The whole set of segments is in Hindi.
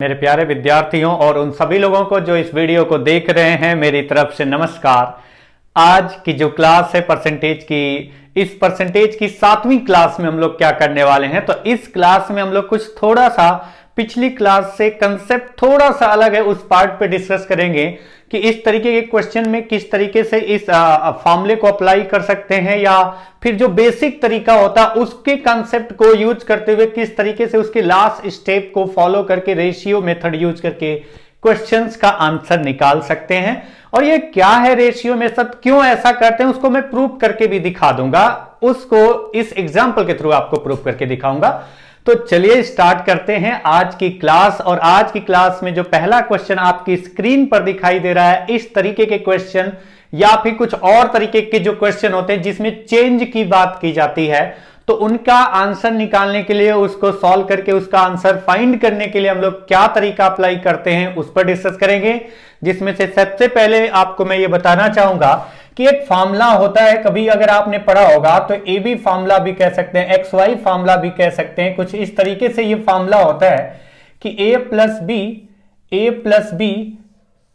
मेरे प्यारे विद्यार्थियों और उन सभी लोगों को जो इस वीडियो को देख रहे हैं, मेरी तरफ से नमस्कार। आज की जो क्लास है परसेंटेज की, इस परसेंटेज की 7वीं क्लास में हम लोग क्या करने वाले हैं, तो इस क्लास में हम लोग कुछ थोड़ा सा पिछली क्लास से कंसेप्ट थोड़ा सा अलग है, उस पार्ट पे डिस्कस करेंगे कि इस तरीके के क्वेश्चन में किस तरीके से इस फॉर्मूले को अप्लाई कर सकते हैं, या फिर जो बेसिक तरीका होता है उसके कंसेप्ट को यूज करते हुए किस तरीके से उसके लास्ट स्टेप को फॉलो करके रेशियो मेथड यूज करके क्वेश्चंस का आंसर निकाल सकते हैं। और ये क्या है रेशियो मेथड, क्यों ऐसा करते हैं, उसको मैं प्रूफ करके भी दिखा दूंगा, उसको इस एग्जाम्पल के थ्रू आपको प्रूफ करके दिखाऊंगा। तो चलिए स्टार्ट करते हैं आज की क्लास। और आज की क्लास में जो पहला क्वेश्चन आपकी स्क्रीन पर दिखाई दे रहा है, इस तरीके के क्वेश्चन या फिर कुछ और तरीके के जो क्वेश्चन होते हैं जिसमें चेंज की बात की जाती है, तो उनका आंसर निकालने के लिए, उसको सॉल्व करके उसका आंसर फाइंड करने के लिए हम लोग क्या तरीका अप्लाई करते हैं उस पर डिस्कस करेंगे। जिसमें से सबसे पहले आपको मैं ये बताना चाहूंगा कि एक फार्मूला होता है, कभी अगर आपने पढ़ा होगा तो ए बी फार्मूला भी कह सकते हैं, एक्स वाई फार्मूला भी कह सकते हैं। कुछ इस तरीके से ये फार्मूला होता है कि a plus B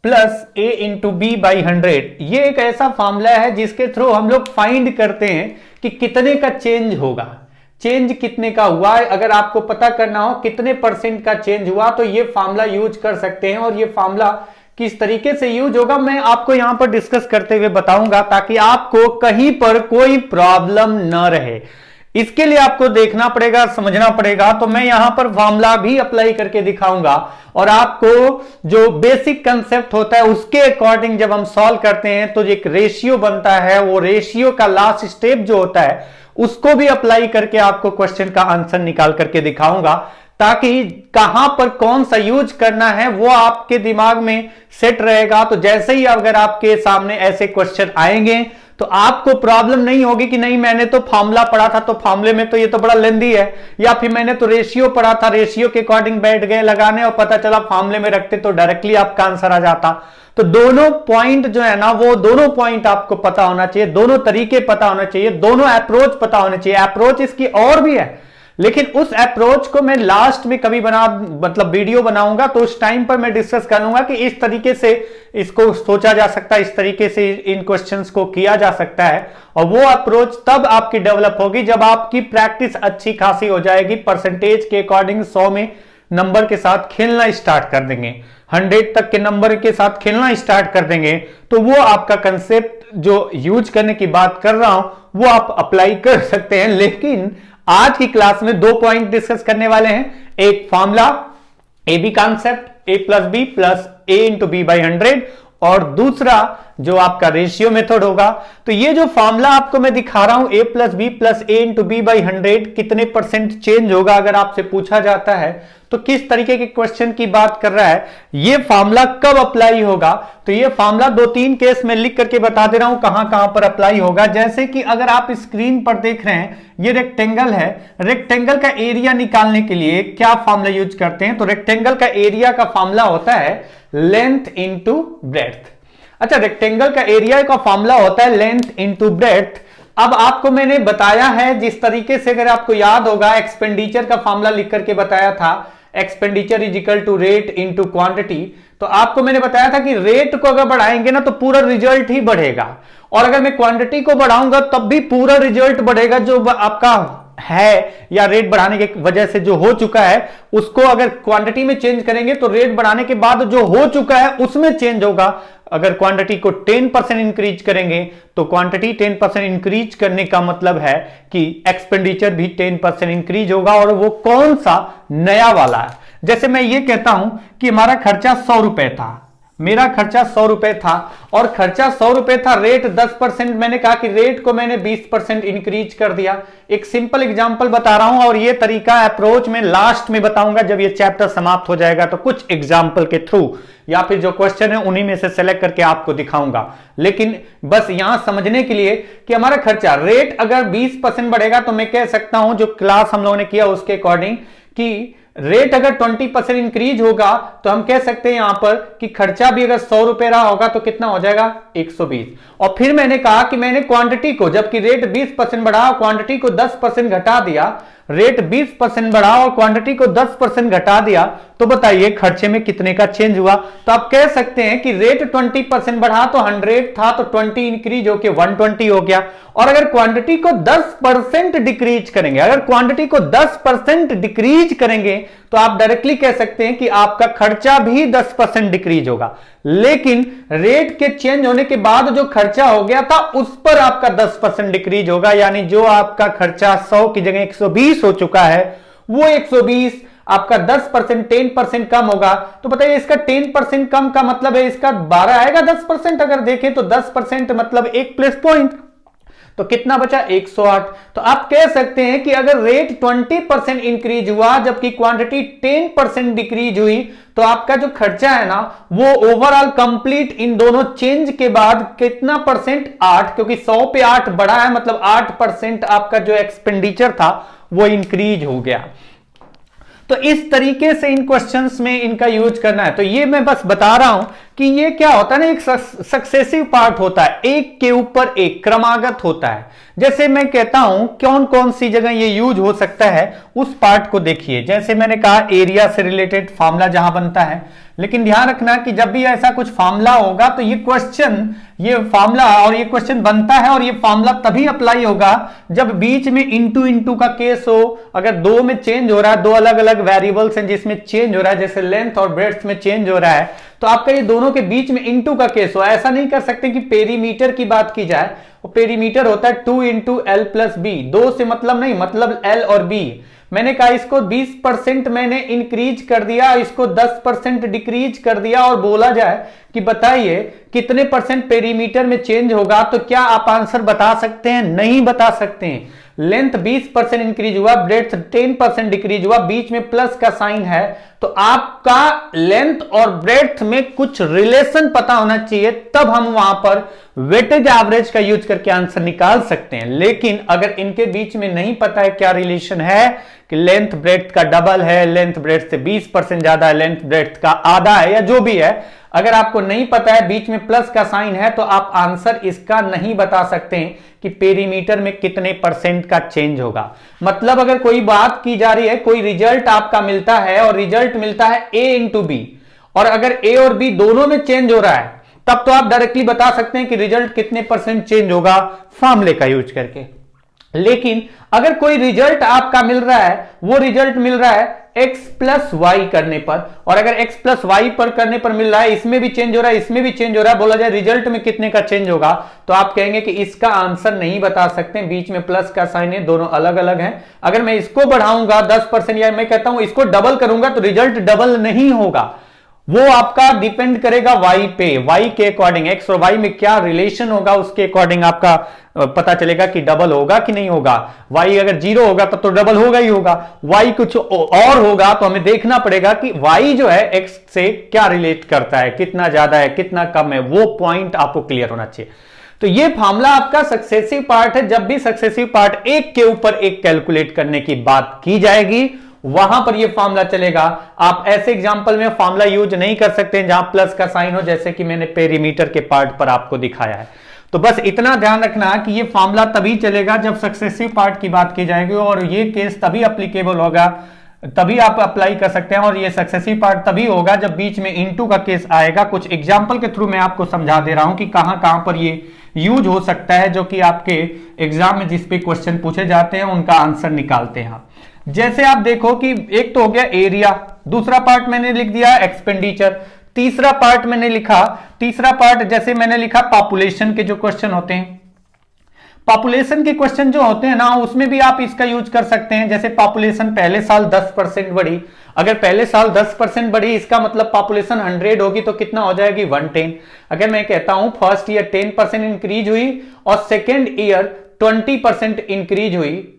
plus A into B by 100। ये एक ऐसा फार्मूला है जिसके थ्रू हम लोग फाइंड करते हैं कि कितने का चेंज होगा, चेंज कितने का हुआ है। अगर आपको पता करना हो कितने परसेंट का चेंज हुआ, तो ये फार्मूला यूज कर सकते हैं। और ये फार्मूला किस तरीके से यूज होगा मैं आपको यहां पर डिस्कस करते हुए बताऊंगा, ताकि आपको कहीं पर कोई प्रॉब्लम न रहे। इसके लिए आपको देखना पड़ेगा, समझना पड़ेगा। तो मैं यहां पर फॉर्मूला भी अप्लाई करके दिखाऊंगा, और आपको जो बेसिक कंसेप्ट होता है उसके अकॉर्डिंग जब हम सॉल्व करते हैं तो एक रेशियो बनता है, वो रेशियो का लास्ट स्टेप जो होता है उसको भी अप्लाई करके आपको क्वेश्चन का आंसर निकाल करके दिखाऊंगा, ताकि कहां पर कौन सा यूज करना है वो आपके दिमाग में सेट रहेगा। तो जैसे ही अगर आपके सामने ऐसे क्वेश्चन आएंगे तो आपको प्रॉब्लम नहीं होगी कि नहीं मैंने तो फार्मूला पढ़ा था, तो फार्मूले में तो ये तो बड़ा लेंदी है, या फिर मैंने तो रेशियो पढ़ा था, रेशियो के अकॉर्डिंग बैठ गए लगाने और पता चला फार्मूले में रखते तो डायरेक्टली आपका आंसर आ जाता। तो दोनों पॉइंट जो है ना, वो दोनों पॉइंट आपको पता होना चाहिए, दोनों तरीके पता होना चाहिए, दोनों अप्रोच पता होने चाहिए। अप्रोच इसकी और भी है, लेकिन उस अप्रोच को मैं लास्ट में कभी वीडियो बनाऊंगा, तो उस टाइम पर मैं डिस्कस करूंगा कि इस तरीके से इसको सोचा जा सकता है, इस तरीके से इन क्वेश्चंस को किया जा सकता है। और वो अप्रोच तब आपकी डेवलप होगी जब आपकी प्रैक्टिस अच्छी खासी हो जाएगी। परसेंटेज के अकॉर्डिंग 100 में नंबर के साथ खेलना स्टार्ट कर देंगे, 100 तक के नंबर के साथ खेलना स्टार्ट कर देंगे, तो वो आपका कंसेप्ट जो यूज करने की बात कर रहा हूं वो आप अप्लाई कर सकते हैं। लेकिन आज की क्लास में 2 पॉइंट डिस्कस करने वाले हैं, एक formula A B concept, A plus B plus A into B by 100, और दूसरा जो आपका रेशियो मेथड होगा। तो ये जो फार्मूला आपको मैं दिखा रहा हूं, a plus B plus A into B by 100, कितने परसेंट चेंज होगा अगर आपसे पूछा जाता है तो किस तरीके के क्वेश्चन की बात कर रहा है, ये फार्मूला कब अप्लाई होगा। तो ये फार्मूला 2-3 केस में लिख करके बता दे रहा हूं कहां कहां पर अप्लाई होगा। जैसे कि अगर आप स्क्रीन पर देख रहे हैं, ये रेक्टेंगल है, रेक्टेंगल का एरिया निकालने के लिए क्या फार्मूला यूज करते हैं, तो रेक्टेंगल का एरिया का फार्मूला होता है लेंथ इंटू ब्रेड्थ। अच्छा, रेक्टेंगल का एरिया का फार्मूला होता है लेंथ इंटू ब्रेड्थ। अब आपको मैंने बताया है जिस तरीके से, अगर आपको याद होगा, एक्सपेंडिचर का फार्मूला लिख करके बताया था, expenditure is equal to rate into quantity. तो आपको मैंने बताया था कि रेट को अगर बढ़ाएंगे ना तो पूरा रिजल्ट ही बढ़ेगा, और अगर मैं क्वांटिटी को बढ़ाऊंगा तब भी पूरा रिजल्ट बढ़ेगा। जो आपका है या रेट बढ़ाने की वजह से जो हो चुका है उसको अगर क्वांटिटी में चेंज करेंगे तो रेट बढ़ाने के बाद जो हो चुका है उसमें चेंज होगा। अगर क्वांटिटी को 10% इंक्रीज करेंगे तो क्वांटिटी 10% इंक्रीज करने का मतलब है कि एक्सपेंडिचर भी 10% इंक्रीज होगा, और वो कौन सा, नया वाला है। जैसे मैं ये कहता हूं कि हमारा खर्चा 100 रुपए था, मेरा खर्चा 100 रुपए था, और खर्चा 100 रुपए था, रेट 10%, मैंने कहा कि रेट को मैंने 20% इंक्रीज कर दिया। एक सिंपल एग्जांपल बता रहा हूं, और ये तरीका अप्रोच में लास्ट में बताऊंगा जब ये चैप्टर समाप्त हो जाएगा, तो कुछ एग्जांपल के थ्रू या फिर जो क्वेश्चन है उन्हीं में से सेलेक्ट करके आपको दिखाऊंगा। लेकिन बस यहां समझने के लिए कि हमारा खर्चा, रेट अगर 20% बढ़ेगा तो मैं कह सकता हूं, जो क्लास हम लोगों ने किया उसके अकॉर्डिंग, कि रेट अगर 20% इंक्रीज होगा तो हम कह सकते हैं यहां पर कि खर्चा भी अगर 100 रुपए रहा होगा तो कितना हो जाएगा, 120। और फिर मैंने कहा कि मैंने क्वांटिटी को, जबकि रेट 20% बढ़ा, क्वांटिटी को 10% घटा दिया, रेट 20% बढ़ा और क्वांटिटी को 10% घटा दिया, तो बताइए खर्चे में कितने का चेंज हुआ। तो आप कह सकते हैं कि रेट 20% बढ़ा तो 100 था, तो 20 इंक्रीज होकर 120 हो गया। और अगर क्वांटिटी को 10% डिक्रीज करेंगे, अगर क्वांटिटी को 10% डिक्रीज करेंगे, तो आप डायरेक्टली कह सकते हैं कि आपका खर्चा भी 10% डिक्रीज होगा। लेकिन रेट के चेंज होने के बाद जो खर्चा हो गया था उस पर आपका 10% डिक्रीज होगा, यानी जो आपका खर्चा 100 की जगह 120 हो चुका है, वो 120 आपका 10% 10% कम होगा। तो बताइए इसका 10% कम का मतलब है इसका 12 आएगा 10%। अगर देखें तो 10% मतलब 1 प्लस पॉइंट, तो कितना बचा 108। तो आप कह सकते हैं कि अगर रेट 20% इंक्रीज हुआ जबकि क्वांटिटी 10% डिक्रीज हुई, तो आपका जो खर्चा है ना वो ओवरऑल कंप्लीट इन दोनों चेंज के बाद कितना परसेंट 8, क्योंकि 100 पे 8 बढ़ा है, मतलब 8% आपका जो एक्सपेंडिचर था वो इंक्रीज हो गया। तो इस तरीके से इन क्वेश्चंस में इनका यूज करना है। तो ये मैं बस बता रहा हूं कि ये क्या होता है ना, एक सक्सेसिव पार्ट होता है, एक के ऊपर एक क्रमागत होता है। जैसे मैं कहता हूं कौन कौन सी जगह ये यूज हो सकता है, उस पार्ट को देखिए। जैसे मैंने कहा एरिया से रिलेटेड फार्मूला जहां बनता है, लेकिन ध्यान रखना कि जब भी ऐसा कुछ फार्मूला होगा तो ये क्वेश्चन, ये फार्मूला और ये क्वेश्चन बनता है और ये फार्मूला तभी अप्लाई होगा जब बीच में इंटू इंटू का केस हो। अगर दो में चेंज हो रहा है, दो अलग अलग वेरिएबल्स हैं जिसमें चेंज हो रहा है, जैसे लेंथ और ब्रेड्थ में चेंज हो रहा है, तो आपका ये दोनों के बीच में इंटू का केस हो। ऐसा नहीं कर सकते कि पेरीमीटर की बात की जाए, वो पेरीमीटर होता है 2 इंटू एल प्लस बी, दो से मतलब नहीं, मतलब एल और बी। मैंने कहा इसको 20% मैंने इंक्रीज कर दिया, इसको 10% डिक्रीज कर दिया, और बोला जाए कि बताइए कितने परसेंट पेरीमीटर में चेंज होगा, तो क्या आप आंसर बता सकते हैं? नहीं बता सकते हैं। लेंथ 20% इंक्रीज हुआ, ब्रेड्थ 10% डिक्रीज हुआ, बीच में प्लस का साइन है, तो आपका लेंथ और ब्रेड्थ में कुछ रिलेशन पता होना चाहिए, तब हम वहां पर वेटेज एवरेज का यूज करके आंसर निकाल सकते हैं। लेकिन अगर इनके बीच में नहीं पता है क्या रिलेशन है, कि लेंथ ब्रेड्थ का डबल है, लेंथ ब्रेड्थ से 20% ज्यादा है, लेंथ ब्रेड्थ का आधा है, या जो भी है, अगर आपको नहीं पता है, बीच में प्लस का साइन है, तो आप आंसर इसका नहीं बता सकते हैं कि पेरीमीटर में कितने परसेंट का चेंज होगा। मतलब अगर कोई बात की जा रही है, कोई रिजल्ट आपका मिलता है और रिजल्ट मिलता है ए इंटू बी, और अगर ए और बी दोनों में चेंज हो रहा है, तब तो आप डायरेक्टली बता सकते हैं कि रिजल्ट कितने परसेंट चेंज होगा फार्मूले का यूज करके। लेकिन अगर कोई रिजल्ट आपका मिल रहा है, वो रिजल्ट मिल रहा है x प्लस वाई करने पर, और अगर x प्लस वाई पर करने पर मिल रहा है, इसमें भी चेंज हो रहा है, इसमें भी चेंज हो रहा है, बोला जाए रिजल्ट में कितने का चेंज होगा, तो आप कहेंगे कि इसका आंसर नहीं बता सकते, बीच में प्लस का साइन है, दोनों अलग अलग हैं। अगर मैं इसको बढ़ाऊंगा 10%, या मैं कहता हूं इसको डबल करूंगा, तो रिजल्ट डबल नहीं होगा। वो आपका डिपेंड करेगा y पे, y के अकॉर्डिंग, x और y में क्या रिलेशन होगा उसके अकॉर्डिंग आपका पता चलेगा कि डबल होगा कि नहीं होगा। y अगर 0 होगा तब तो डबल होगा ही होगा, y कुछ और होगा तो हमें देखना पड़ेगा कि y जो है x से क्या रिलेट करता है, कितना ज्यादा है कितना कम है, वो पॉइंट आपको क्लियर होना चाहिए। तो ये फार्मूला आपका सक्सेसिव पार्ट है। जब भी सक्सेसिव पार्ट एक के ऊपर एक कैलकुलेट करने की बात की जाएगी, वहां पर ये फार्मूला चलेगा। आप ऐसे एग्जांपल में फार्मूला यूज नहीं कर सकते जहां प्लस का साइन हो, जैसे कि मैंने पेरीमीटर के पार्ट पर आपको दिखाया है। तो बस इतना ध्यान रखना कि ये फार्मूला तभी चलेगा जब सक्सेसिव पार्ट की बात की जाएगी, और ये केस तभी अप्लीकेबल होगा, तभी आप अप्लाई कर सकते हैं। और ये सक्सेसिव पार्ट तभी होगा जब बीच में इनटू का केस आएगा। कुछ एग्जांपल के थ्रू मैं आपको समझा दे रहा हूं कि कहां कहां पर ये यूज हो सकता है, जो कि आपके एग्जाम में जिस पे क्वेश्चन पूछे जाते हैं उनका आंसर निकालते हैं आप। जैसे आप देखो कि एक तो हो गया एरिया, दूसरा पार्ट मैंने लिख दिया एक्सपेंडिचर, तीसरा पार्ट मैंने लिखा, तीसरा पार्ट जैसे मैंने लिखा पॉपुलेशन के जो क्वेश्चन होते हैं, पॉपुलेशन के क्वेश्चन जो होते हैं ना, उसमें भी आप इसका यूज कर सकते हैं। जैसे पॉपुलेशन पहले साल 10% बढ़ी, अगर पहले साल 10% बढ़ी, इसका मतलब पॉपुलेशन 100 होगी तो कितना हो जाएगी 110। अगर मैं कहता हूं फर्स्ट ईयर 10% इंक्रीज हुई और सेकेंड ईयर 20% इंक्रीज हुई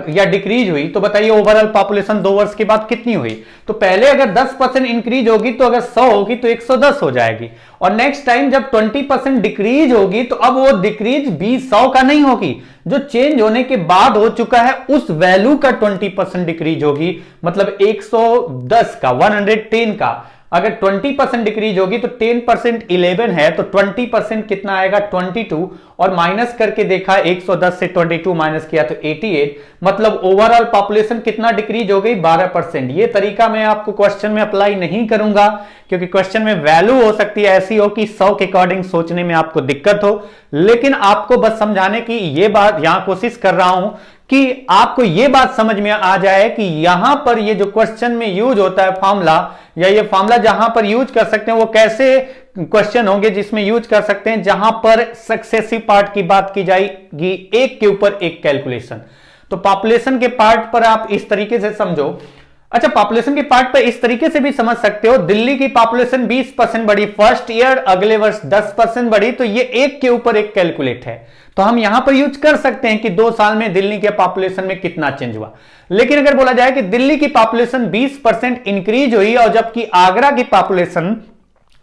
या डिक्रीज हुई, तो बताइए ओवरऑल पॉपुलेशन 2 वर्ष के बाद कितनी हुई। तो पहले अगर 10% इंक्रीज होगी तो अगर 100 होगी तो 110 हो जाएगी, और नेक्स्ट टाइम जब 20% डिक्रीज होगी तो अब वो डिक्रीज 100 का नहीं होगी, जो चेंज होने के बाद हो चुका है उस वैल्यू का 20% डिक्रीज होगी, मतलब 110 का, 110 का। अगर 20% डिक्रीज होगी तो 10% 11 है, तो 20% कितना आएगा 22, और माइनस करके देखा 110 से 22 माइनस किया तो 88, मतलब ओवरऑल पॉपुलेशन कितना डिक्रीज हो गई 12%। ये तरीका मैं आपको क्वेश्चन में अप्लाई नहीं करूंगा, क्योंकि क्वेश्चन में वैल्यू हो सकती है ऐसी हो कि 100 के अकॉर्डिंग सोचने में आपको दिक्कत हो, लेकिन आपको बस समझाने की ये बात यहां कोशिश कर रहा हूं कि आपको यह बात समझ में आ जाए कि यहां पर ये जो क्वेश्चन में यूज होता है फॉर्मूला, या ये फॉर्मूला जहां पर यूज कर सकते हैं वो कैसे क्वेश्चन होंगे जिसमें यूज कर सकते हैं, जहां पर सक्सेसिव पार्ट की बात की जाएगी, एक के ऊपर एक कैलकुलेशन। तो पॉपुलेशन के पार्ट पर आप इस तरीके से समझो। अच्छा, पॉपुलेशन के पार्ट पर इस तरीके से भी समझ सकते हो, दिल्ली की पॉपुलेशन 20% बढ़ी फर्स्ट ईयर, अगले वर्ष 10% बढ़ी, तो ये एक के ऊपर एक कैलकुलेट है, तो हम यहां पर यूज कर सकते हैं कि 2 साल में दिल्ली के पॉपुलेशन में कितना चेंज हुआ। लेकिन अगर बोला जाए कि दिल्ली की पॉपुलेशन 20% इंक्रीज हुई और जबकि आगरा की पॉपुलेशन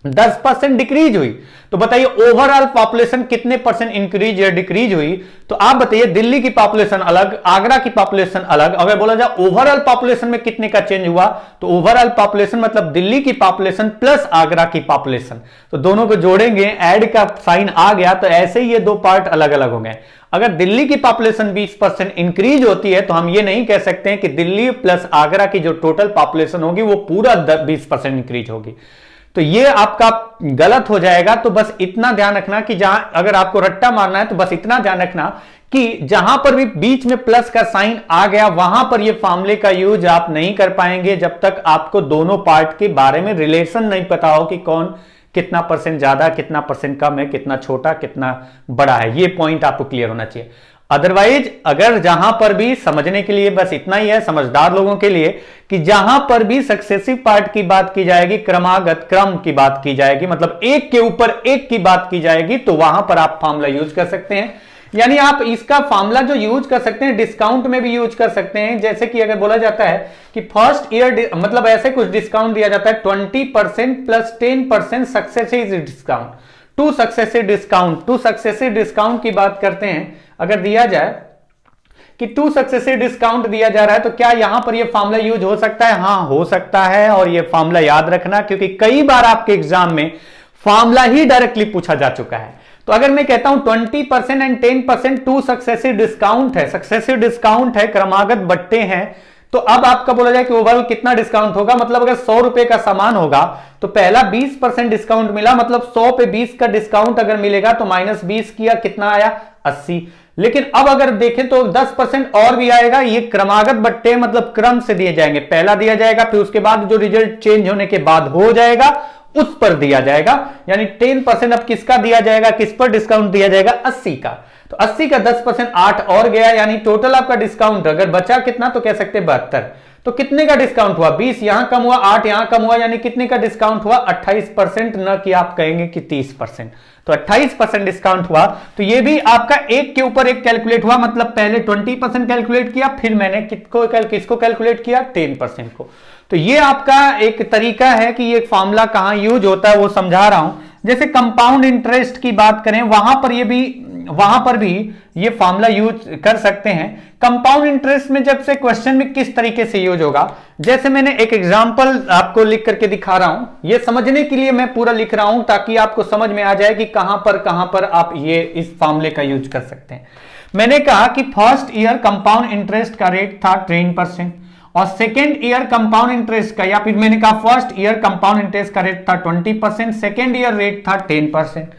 10% डिक्रीज हुई, तो बताइए ओवरऑल पॉपुलेशन कितने परसेंट इंक्रीज या डिक्रीज हुई। तो आप बताइए, दिल्ली की पॉपुलेशन अलग, आगरा की पॉपुलेशन अलग, अगर बोला जाए ओवरऑल पॉपुलेशन में कितने का चेंज हुआ, तो ओवरऑल पॉपुलेशन मतलब दिल्ली की पॉपुलेशन प्लस आगरा की पॉपुलेशन, तो दोनों को जोड़ेंगे, ऐड का साइन आ गया, तो ऐसे ही ये दो पार्ट अलग अलग हो गए। अगर दिल्ली की पॉपुलेशन 20% इंक्रीज होती है तो हम ये नहीं कह सकते हैं कि दिल्ली प्लस आगरा की जो टोटल पॉपुलेशन होगी वो पूरा 20% इंक्रीज होगी, तो ये आपका गलत हो जाएगा। तो बस इतना ध्यान रखना कि जहां अगर आपको रट्टा मारना है तो बस इतना ध्यान रखना कि जहां पर भी बीच में प्लस का साइन आ गया वहां पर ये फॉर्मूले का यूज आप नहीं कर पाएंगे जब तक आपको दोनों पार्ट के बारे में रिलेशन नहीं पता हो कि कौन कितना परसेंट ज्यादा, कितना परसेंट कम है, कितना छोटा, कितना बड़ा है। ये पॉइंट आपको क्लियर होना चाहिए। अदरवाइज अगर जहां पर भी समझने के लिए बस इतना ही है समझदार लोगों के लिए कि जहां पर भी सक्सेसिव पार्ट की बात की जाएगी, क्रमागत क्रम की बात की जाएगी, मतलब एक के ऊपर एक की बात की जाएगी, तो वहां पर आप फॉर्मूला यूज कर सकते हैं। यानी आप इसका फॉर्मूला जो यूज कर सकते हैं डिस्काउंट में भी यूज कर सकते हैं। जैसे कि अगर बोला जाता है कि फर्स्ट ईयर मतलब ऐसे कुछ डिस्काउंट दिया जाता है 20% plus 10% successive discount, two successive discount की बात करते हैं। अगर दिया जाए कि 2 सक्सेसिव डिस्काउंट दिया जा रहा है तो क्या यहां पर यह फॉर्मूला यूज हो सकता है? हां, हो सकता है। और यह फॉर्मूला याद रखना, क्योंकि कई बार आपके एग्जाम में फॉर्मूला ही डायरेक्टली पूछा जा चुका है। तो अगर मैं कहता हूं 20% एंड 10% 2 सक्सेसिव डिस्काउंट है, सक्सेसिव डिस्काउंट है, क्रमागत बट्टे हैं, तो अब आपका बोला जाए कि ओवरऑल कितना डिस्काउंट होगा, मतलब अगर 100 रुपए का सामान होगा तो पहला 20% डिस्काउंट मिला, मतलब 100 पे 20 का डिस्काउंट अगर मिलेगा तो माइनस 20 किया, कितना आया 80। लेकिन अब अगर देखें तो 10% और भी आएगा। ये क्रमागत बट्टे मतलब क्रम से दिए जाएंगे, पहला दिया जाएगा फिर उसके बाद जो रिजल्ट चेंज होने के बाद हो जाएगा उस पर दिया जाएगा। यानी 10% अब किसका दिया जाएगा, किस पर डिस्काउंट दिया जाएगा, 80 का। तो 80 का 10% 8 और गया, यानी टोटल आपका डिस्काउंट अगर बचा कितना तो कह सकते 72। तो कितने का डिस्काउंट हुआ, 20 यहां कम हुआ, 8 यहां कम हुआ, यानी कितने का डिस्काउंट हुआ 28%, न कि आप कहेंगे कि 30%। तो 28% डिस्काउंट हुआ। तो ये भी आपका एक के ऊपर एक कैलकुलेट हुआ, मतलब पहले 20% कैलकुलेट किया, फिर मैंने किसको कैलकुलेट किया 10% को। तो ये आपका एक तरीका है कि ये फॉर्मूला कहां यूज होता है वो समझा रहा हूं। जैसे कंपाउंड इंटरेस्ट की बात करें वहां पर भी ये फॉर्मूला यूज कर सकते हैं। कंपाउंड इंटरेस्ट में जब से क्वेश्चन में किस तरीके से यूज होगा, जैसे मैंने एक एग्जांपल आपको लिख करके दिखा रहा हूं, ये समझने के लिए मैं पूरा लिख रहा हूं ताकि आपको समझ में आ जाए कि कहां पर आप ये इस फॉर्मूले का यूज कर सकते हैं। मैंने कहा कि फर्स्ट ईयर कंपाउंड इंटरेस्ट का रेट था 10% और सेकेंड ईयर कंपाउंड इंटरेस्ट का, या फिर मैंने कहा फर्स्ट ईयर कंपाउंड इंटरेस्ट का रेट था 20%, सेकेंड ईयर रेट था 10%।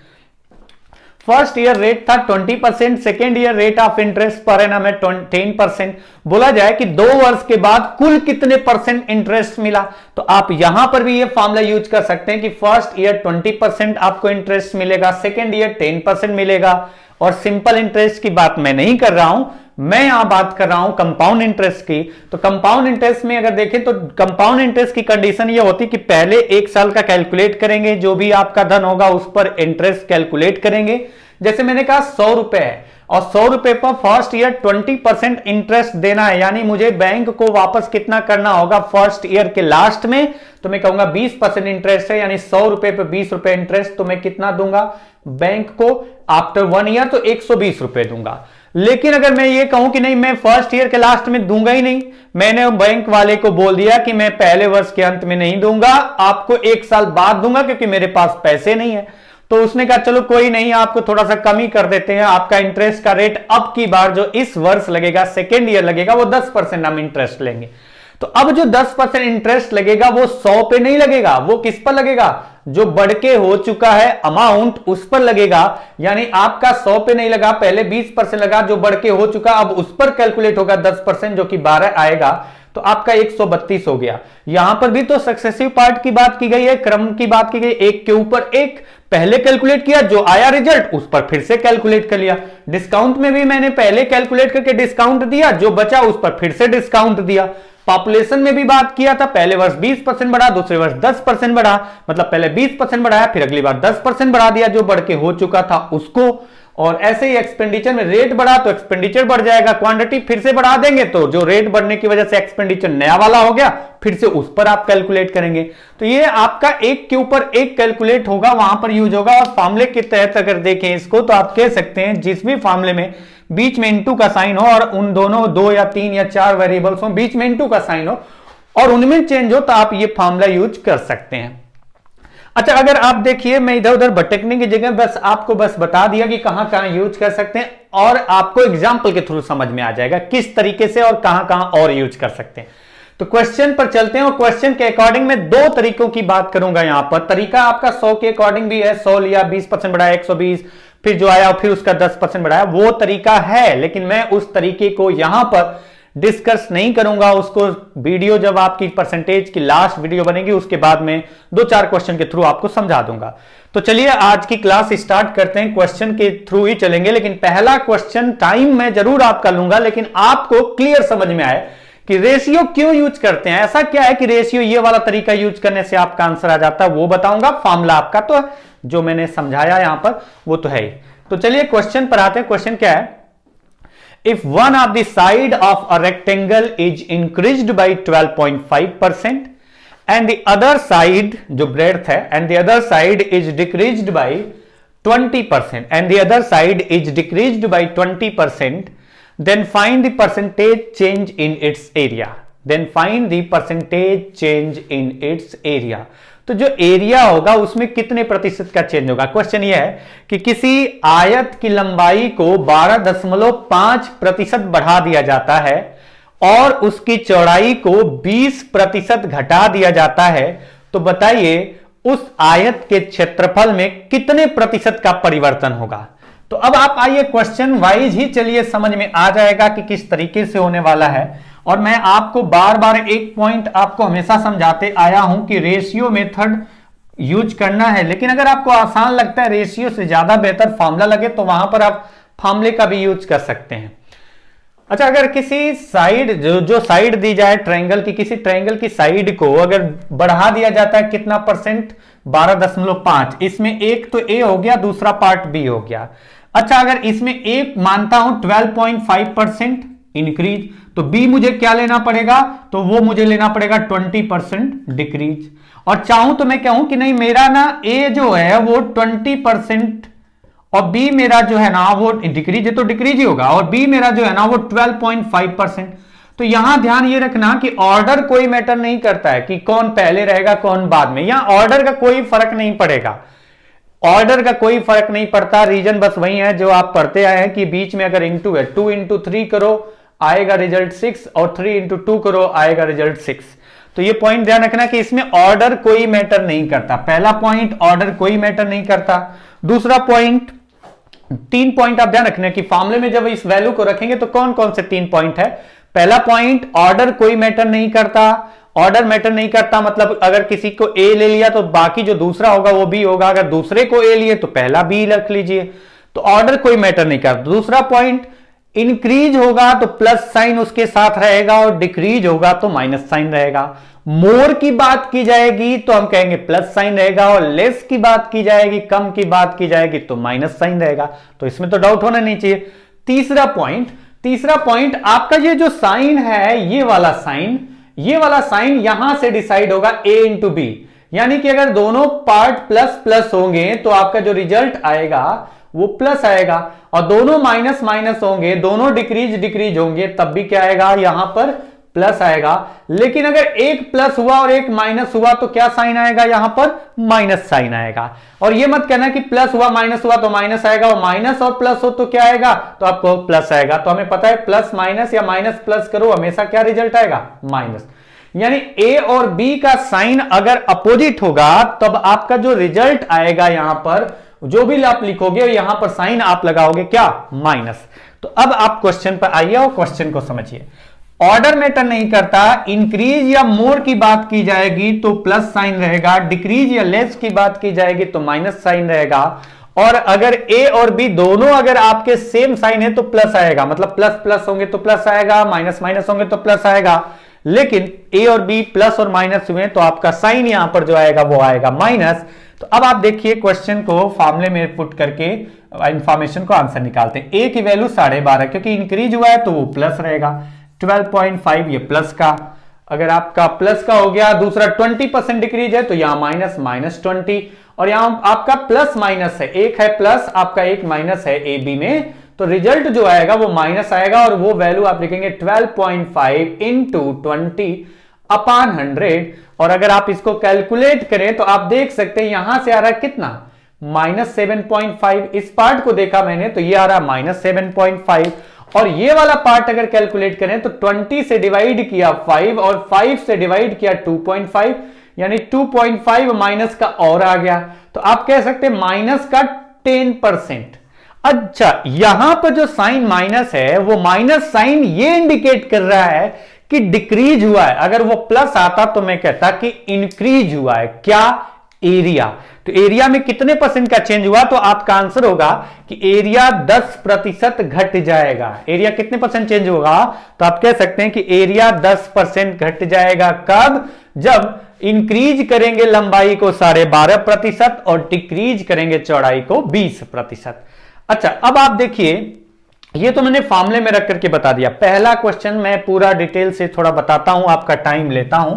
फर्स्ट ईयर रेट था 20%, second year rate of interest per annum है 10%। बोला जाए कि 2 वर्ष के बाद कुल कितने परसेंट इंटरेस्ट मिला, तो आप यहां पर भी ये फॉर्मूला यूज कर सकते हैं कि फर्स्ट ईयर 20% आपको इंटरेस्ट मिलेगा, सेकेंड ईयर 10% मिलेगा। और सिंपल इंटरेस्ट की बात मैं नहीं कर रहा हूं, मैं यहां बात कर रहा हूं कंपाउंड इंटरेस्ट की। तो कंपाउंड इंटरेस्ट में अगर देखें तो कंपाउंड इंटरेस्ट की कंडीशन ये होती कि पहले 1 साल का कैलकुलेट करेंगे, जो भी आपका धन होगा उस पर इंटरेस्ट कैलकुलेट करेंगे। जैसे मैंने कहा 100 रुपए है और 100 रुपए पर फर्स्ट ईयर 20% इंटरेस्ट देना है, यानी मुझे बैंक को वापस कितना करना होगा फर्स्ट ईयर के लास्ट में, तो मैं कहूंगा 20% इंटरेस्ट है, यानी 100 रुपए पर 20 रुपए इंटरेस्ट, तो मैं कितना दूंगा बैंक को आफ्टर 1 ईयर, तो 120 रुपए दूंगा। लेकिन अगर मैं ये कहूं कि नहीं मैं फर्स्ट ईयर के लास्ट में दूंगा ही नहीं, मैंने बैंक वाले को बोल दिया कि मैं पहले वर्ष के अंत में नहीं दूंगा, आपको 1 साल बाद दूंगा क्योंकि मेरे पास पैसे नहीं है, तो उसने कहा चलो कोई नहीं, आपको थोड़ा सा कम ही कर देते हैं, आपका इंटरेस्ट का रेट अब की बार जो इस वर्ष लगेगा, सेकेंड ईयर लगेगा, वो 10% हम इंटरेस्ट लेंगे। तो अब जो 10% इंटरेस्ट लगेगा वो 100 पे नहीं लगेगा, वो किस पर लगेगा, जो बढ़ के हो चुका है अमाउंट उस पर लगेगा। यानी आपका 100 पे नहीं लगा, पहले 20% लगा, जो बढ़ के हो चुका अब उस पर कैलकुलेट होगा 10%, जो कि 12 आएगा, तो आपका 132 हो गया। यहां पर भी तो सक्सेसिव पार्ट की बात की गई है, क्रम की बात की गई, एक के ऊपर एक पहले कैलकुलेट किया, जो आया रिजल्ट उस पर फिर से कैलकुलेट कर लिया। डिस्काउंट में भी मैंने पहले कैलकुलेट करके डिस्काउंट दिया, जो बचा उस पर फिर से डिस्काउंट दिया। पॉपुलेशन में भी बात किया था, पहले वर्ष 20% बढ़ा, दूसरे वर्ष 10% बढ़ा, मतलब पहले 20% बढ़ाया, फिर अगली बार 10% बढ़ा दिया, जो बढ़ के हो चुका था उसको। और ऐसे ही एक्सपेंडिचर में रेट बढ़ा तो एक्सपेंडिचर बढ़ जाएगा, क्वांटिटी फिर से बढ़ा देंगे तो जो रेट बढ़ने की वजह से एक्सपेंडिचर नया वाला हो गया, फिर से उस पर आप कैलकुलेट करेंगे। तो ये आपका एक के ऊपर एक कैलकुलेट होगा, वहां पर यूज होगा। और फॉर्मूले के तहत अगर देखें इसको तो आप कह सकते हैं जिस भी फॉर्मूले में बीच में इनटू का साइन हो और उन दोनों 2 या 3 या 4 वेरिएबल्स हो, बीच में इनटू का साइन हो और उनमें चेंज हो, तो आप ये फॉर्मूला यूज कर सकते हैं। अच्छा, अगर आप देखिए मैं इधर उधर भटकने की जगह बस आपको बता दिया कि कहां कहां यूज कर सकते हैं, और आपको एग्जाम्पल के थ्रू समझ में आ जाएगा किस तरीके से और कहां कहां और यूज कर सकते हैं। तो क्वेश्चन पर चलते हैं, और क्वेश्चन के अकॉर्डिंग मैं 2 तरीकों की बात करूंगा। यहां पर तरीका आपका 100 के अकॉर्डिंग भी है, 100 लिया, 20% बढ़ाया, 120, फिर जो आया फिर उसका 10% बढ़ाया, वो तरीका है। लेकिन मैं उस तरीके को यहां पर डिस्कस नहीं करूंगा, उसको वीडियो जब आपकी परसेंटेज की लास्ट वीडियो बनेगी उसके बाद में 2-4 क्वेश्चन के थ्रू आपको समझा दूंगा। तो चलिए आज की क्लास स्टार्ट करते हैं, क्वेश्चन के थ्रू ही चलेंगे। लेकिन पहला क्वेश्चन टाइम मैं जरूर आपका लूंगा, लेकिन आपको क्लियर समझ में आए कि रेशियो क्यों यूज करते हैं, ऐसा क्या है कि रेशियो ये वाला तरीका यूज करने से आपका आंसर आ जाता है, वो बताऊंगा। फॉर्मूला आपका तो जो मैंने समझाया यहां पर वो तो है ही। तो चलिए क्वेश्चन पर आते हैं। क्वेश्चन क्या है, if one of the side of a rectangle is increased by 12.5% and the other side जो breadth है and the other side is decreased by 20% and the other side is decreased by 20%, then find the percentage change in its area. Then find the percentage change in its area. तो जो एरिया होगा उसमें कितने प्रतिशत का चेंज होगा। क्वेश्चन ये है कि किसी आयत की लंबाई को 12.5% बढ़ा दिया जाता है और उसकी चौड़ाई को 20% घटा दिया जाता है, तो बताइए उस आयत के क्षेत्रफल में कितने प्रतिशत का परिवर्तन होगा। तो अब आप आइए क्वेश्चन वाइज ही चलिए, समझ में आ जाएगा कि किस तरीके से होने वाला है। और मैं आपको बार बार एक पॉइंट आपको हमेशा समझाते आया हूं कि रेशियो मेथड यूज करना है, लेकिन अगर आपको आसान लगता है रेशियो से ज्यादा बेहतर फॉर्मूला लगे तो वहां पर आप फॉर्मूले का भी यूज कर सकते हैं। अच्छा, अगर किसी साइड जो साइड दी जाए ट्रायंगल की, किसी ट्रायंगल की साइड को अगर बढ़ा दिया जाता है कितना परसेंट, 12.5, इसमें एक तो ए हो गया, दूसरा पार्ट बी हो गया। अच्छा, अगर इसमें एक मानता हूं 12.5% इंक्रीज, तो बी मुझे क्या लेना पड़ेगा, तो वो मुझे लेना पड़ेगा 20% डिक्रीज। और चाहूं तो मैं कहूं कि नहीं मेरा ना ए जो है वो 20% और बी मेरा जो है ना वो डिक्रीज है, तो डिक्रीज ही होगा, और बी मेरा जो है ना वो 12.5%। तो यहां ध्यान ये रखना कि ऑर्डर कोई मैटर नहीं करता है कि कौन पहले रहेगा कौन बाद में, यहां ऑर्डर का कोई फर्क नहीं पड़ेगा, ऑर्डर का कोई फर्क नहीं पड़ता। रीजन बस वही है जो आप पढ़ते आए हैं कि बीच में अगर इंटू है, 2 into 3 करो आएगा रिजल्ट 6 और 3 into 2 करो आएगा रिजल्ट 6। तो ये पॉइंट ध्यान रखना कि इसमें ऑर्डर कोई मैटर नहीं करता। पहला पॉइंट ऑर्डर कोई मैटर नहीं करता। दूसरा पॉइंट, 3 पॉइंट आप ध्यान रखना कि फॉर्मूले में जब इस वैल्यू को रखेंगे तो कौन कौन से 3 पॉइंट है। पहला पॉइंट, ऑर्डर कोई मैटर नहीं करता। ऑर्डर मैटर नहीं करता मतलब अगर किसी को ए ले लिया तो बाकी जो दूसरा होगा वो बी होगा, अगर दूसरे को ए लिए तो पहला बी रख लीजिए, तो ऑर्डर कोई मैटर नहीं करता। दूसरा पॉइंट, इंक्रीज होगा तो प्लस साइन उसके साथ रहेगा और डिक्रीज होगा तो माइनस साइन रहेगा। मोर की बात की जाएगी तो हम कहेंगे प्लस साइन रहेगा, और लेस की बात की जाएगी, कम की बात की जाएगी तो माइनस साइन रहेगा। तो इसमें तो डाउट होना नहीं चाहिए। तीसरा पॉइंट आपका ये जो साइन है, ये वाला साइन यहां से डिसाइड होगा a इंटू बी, यानी कि अगर दोनों पार्ट प्लस प्लस होंगे तो आपका जो रिजल्ट आएगा वो प्लस आएगा, और दोनों माइनस माइनस होंगे, दोनों डिक्रीज होंगे, तब भी क्या आएगा, यहां पर प्लस आएगा। लेकिन अगर एक प्लस हुआ और एक माइनस हुआ तो क्या साइन आएगा, यहां पर माइनस साइन आएगा। और ये मत कहना कि प्लस हुआ माइनस हुआ तो माइनस आएगा, और माइनस और प्लस हो तो क्या आएगा, तो आपको प्लस आएगा। तो हमें पता है प्लस माइनस या माइनस प्लस करो हमेशा क्या रिजल्ट आएगा, माइनस। यानी ए और बी का साइन अगर अपोजिट होगा तब आपका जो रिजल्ट आएगा, यहां पर जो भी आप लिखोगे यहां पर साइन आप लगाओगे क्या, माइनस। तो अब आप क्वेश्चन पर आइए और क्वेश्चन को समझिए। ऑर्डर मैटर नहीं करता, इंक्रीज या मोर की बात की जाएगी तो प्लस साइन रहेगा, डिक्रीज या लेस की बात की जाएगी तो माइनस साइन रहेगा, और अगर ए और बी दोनों अगर आपके सेम साइन है तो प्लस आएगा, मतलब प्लस प्लस होंगे तो प्लस आएगा, माइनस माइनस होंगे तो प्लस आएगा। लेकिन ए और बी प्लस और माइनस हुए तो आपका साइन यहां पर जो आएगा वो आएगा माइनस। तो अब आप देखिए क्वेश्चन को फॉर्मूले में पुट करके इंफॉर्मेशन को आंसर निकालते हैं। ए की वैल्यू 12.5 क्योंकि इंक्रीज हुआ है तो वो प्लस रहेगा, 12.5 ये प्लस का, अगर आपका प्लस का हो गया। दूसरा 20% डिक्रीज है तो यहां माइनस, -20, और यहां आपका प्लस माइनस है, एक है प्लस आपका एक माइनस है ए बी में, तो रिजल्ट जो आएगा वो माइनस आएगा, और वो वैल्यू आप लिखेंगे 12.5 इंटू 20/100। और अगर आप इसको कैलकुलेट करें तो आप देख सकते हैं यहां से आ रहा है कितना, -7.5। इस पार्ट को देखा मैंने तो ये आ रहा है -7.5, और ये वाला पार्ट अगर कैलकुलेट करें तो 20 से डिवाइड किया 5 और 5 से डिवाइड किया 2.5, यानी 2.5 माइनस का और आ गया, तो आप कह सकते हैं माइनस का 10%। अच्छा, यहां पर जो साइन माइनस है वो माइनस साइन ये इंडिकेट कर रहा है कि डिक्रीज हुआ है। अगर वो प्लस आता तो मैं कहता कि इंक्रीज हुआ है, क्या, एरिया। तो एरिया में कितने परसेंट का चेंज हुआ, तो आपका आंसर होगा कि एरिया 10% घट जाएगा। एरिया कितने परसेंट चेंज होगा, तो आप कह सकते हैं कि एरिया 10% घट जाएगा। कब, जब इंक्रीज करेंगे लंबाई को 12.5% और डिक्रीज करेंगे चौड़ाई को 20%। अच्छा, अब आप देखिए, ये तो मैंने फॉर्मूले में रख करके बता दिया। पहला क्वेश्चन मैं पूरा डिटेल से थोड़ा बताता हूं, आपका टाइम लेता हूं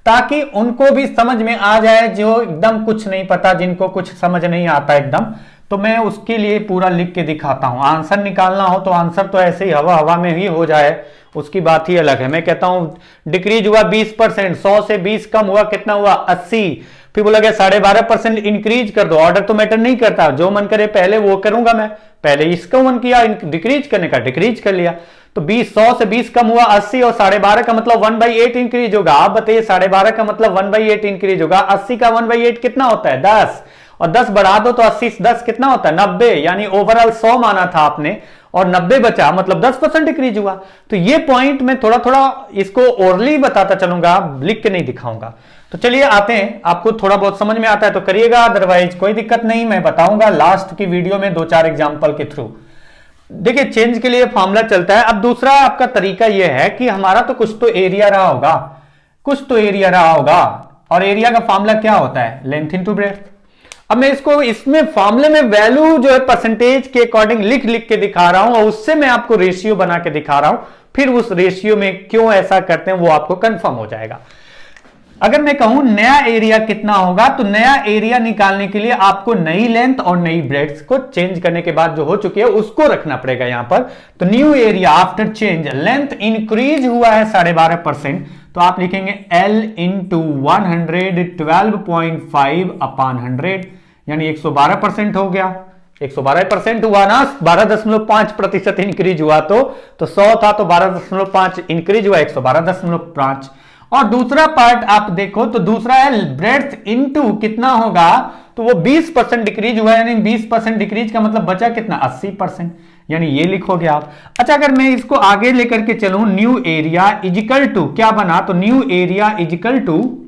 ताकि उनको भी समझ में आ जाए जो एकदम कुछ नहीं पता, जिनको कुछ समझ नहीं आता एकदम, तो मैं उसके लिए पूरा लिख के दिखाता हूं। आंसर निकालना हो तो आंसर तो ऐसे ही हवा हवा में ही हो जाए, उसकी बात ही अलग है। मैं कहता हूं डिक्रीज हुआ 20%, 100 से 20 कम हुआ, कितना हुआ, 80। फिर बोला गया 12.5% इंक्रीज कर दो, ऑर्डर तो मैटर नहीं करता, जो मन करे पहले वो करूंगा मैं, पहले इसका मन किया डिक्रीज करने का, डिक्रीज कर लिया। तो 100 से 20 कम हुआ 80, और 12.5 का मतलब 1/8 इंक्रीज होगा। आप बताइए 12.5 का मतलब 1/8 इंक्रीज होगा, 80 का 1/8 कितना होता है, 10, और 10 बढ़ा दो तो 80 10 कितना होता है, 90। यानी ओवरऑल 100 माना था आपने और 90 बचा, मतलब 10% डिक्रीज हुआ। तो ये पॉइंट मैं थोड़ा थोड़ा इसको ओरली बताता चलूंगा, लिख के नहीं दिखाऊंगा। तो चलिए आते हैं, आपको थोड़ा बहुत समझ में आता है तो करिएगा, अदरवाइज कोई दिक्कत नहीं, मैं बताऊंगा लास्ट की वीडियो में 2-4 एग्जांपल के थ्रू। देखिए चेंज के लिए फॉर्मूला चलता है। अब दूसरा आपका तरीका यह है कि हमारा तो कुछ तो एरिया रहा होगा, कुछ तो एरिया रहा होगा, और एरिया का फॉर्मूला क्या होता है, लेंथ इनटू ब्रेड्थ। अब मैं इसको इसमें फॉर्मूले में वैल्यू जो है परसेंटेज के अकॉर्डिंग लिख लिख के दिखा रहा हूं, और उससे मैं आपको रेशियो बना के दिखा रहा हूं, फिर उस रेशियो में क्यों ऐसा करते हैं वो आपको कंफर्म हो जाएगा। अगर मैं कहूं नया एरिया कितना होगा, तो नया एरिया निकालने के लिए आपको नई लेंथ और नई ब्रेड्थ को चेंज करने के बाद जो हो चुकी है उसको रखना पड़ेगा यहां पर। तो new area after change, length increase हुआ है 12.5%, तो आप लिखेंगे L इंटू 100 12.5/100, यानी 112% हो गया। 112% हुआ ना, 12.5% इंक्रीज हुआ, तो 100 था तो 12.5 इंक्रीज हुआ 112.5। और दूसरा पार्ट आप देखो तो दूसरा है ब्रेड्थ इनटू कितना होगा, तो वो 20% डिक्रीज हुआ, यानी 20% डिक्रीज का मतलब बचा कितना, 80%, यानी ये लिखोगे आप। अच्छा, अगर मैं इसको आगे लेकर के चलूं, न्यू एरिया इजिकल टू क्या बना, तो न्यू एरिया इजिकल टू,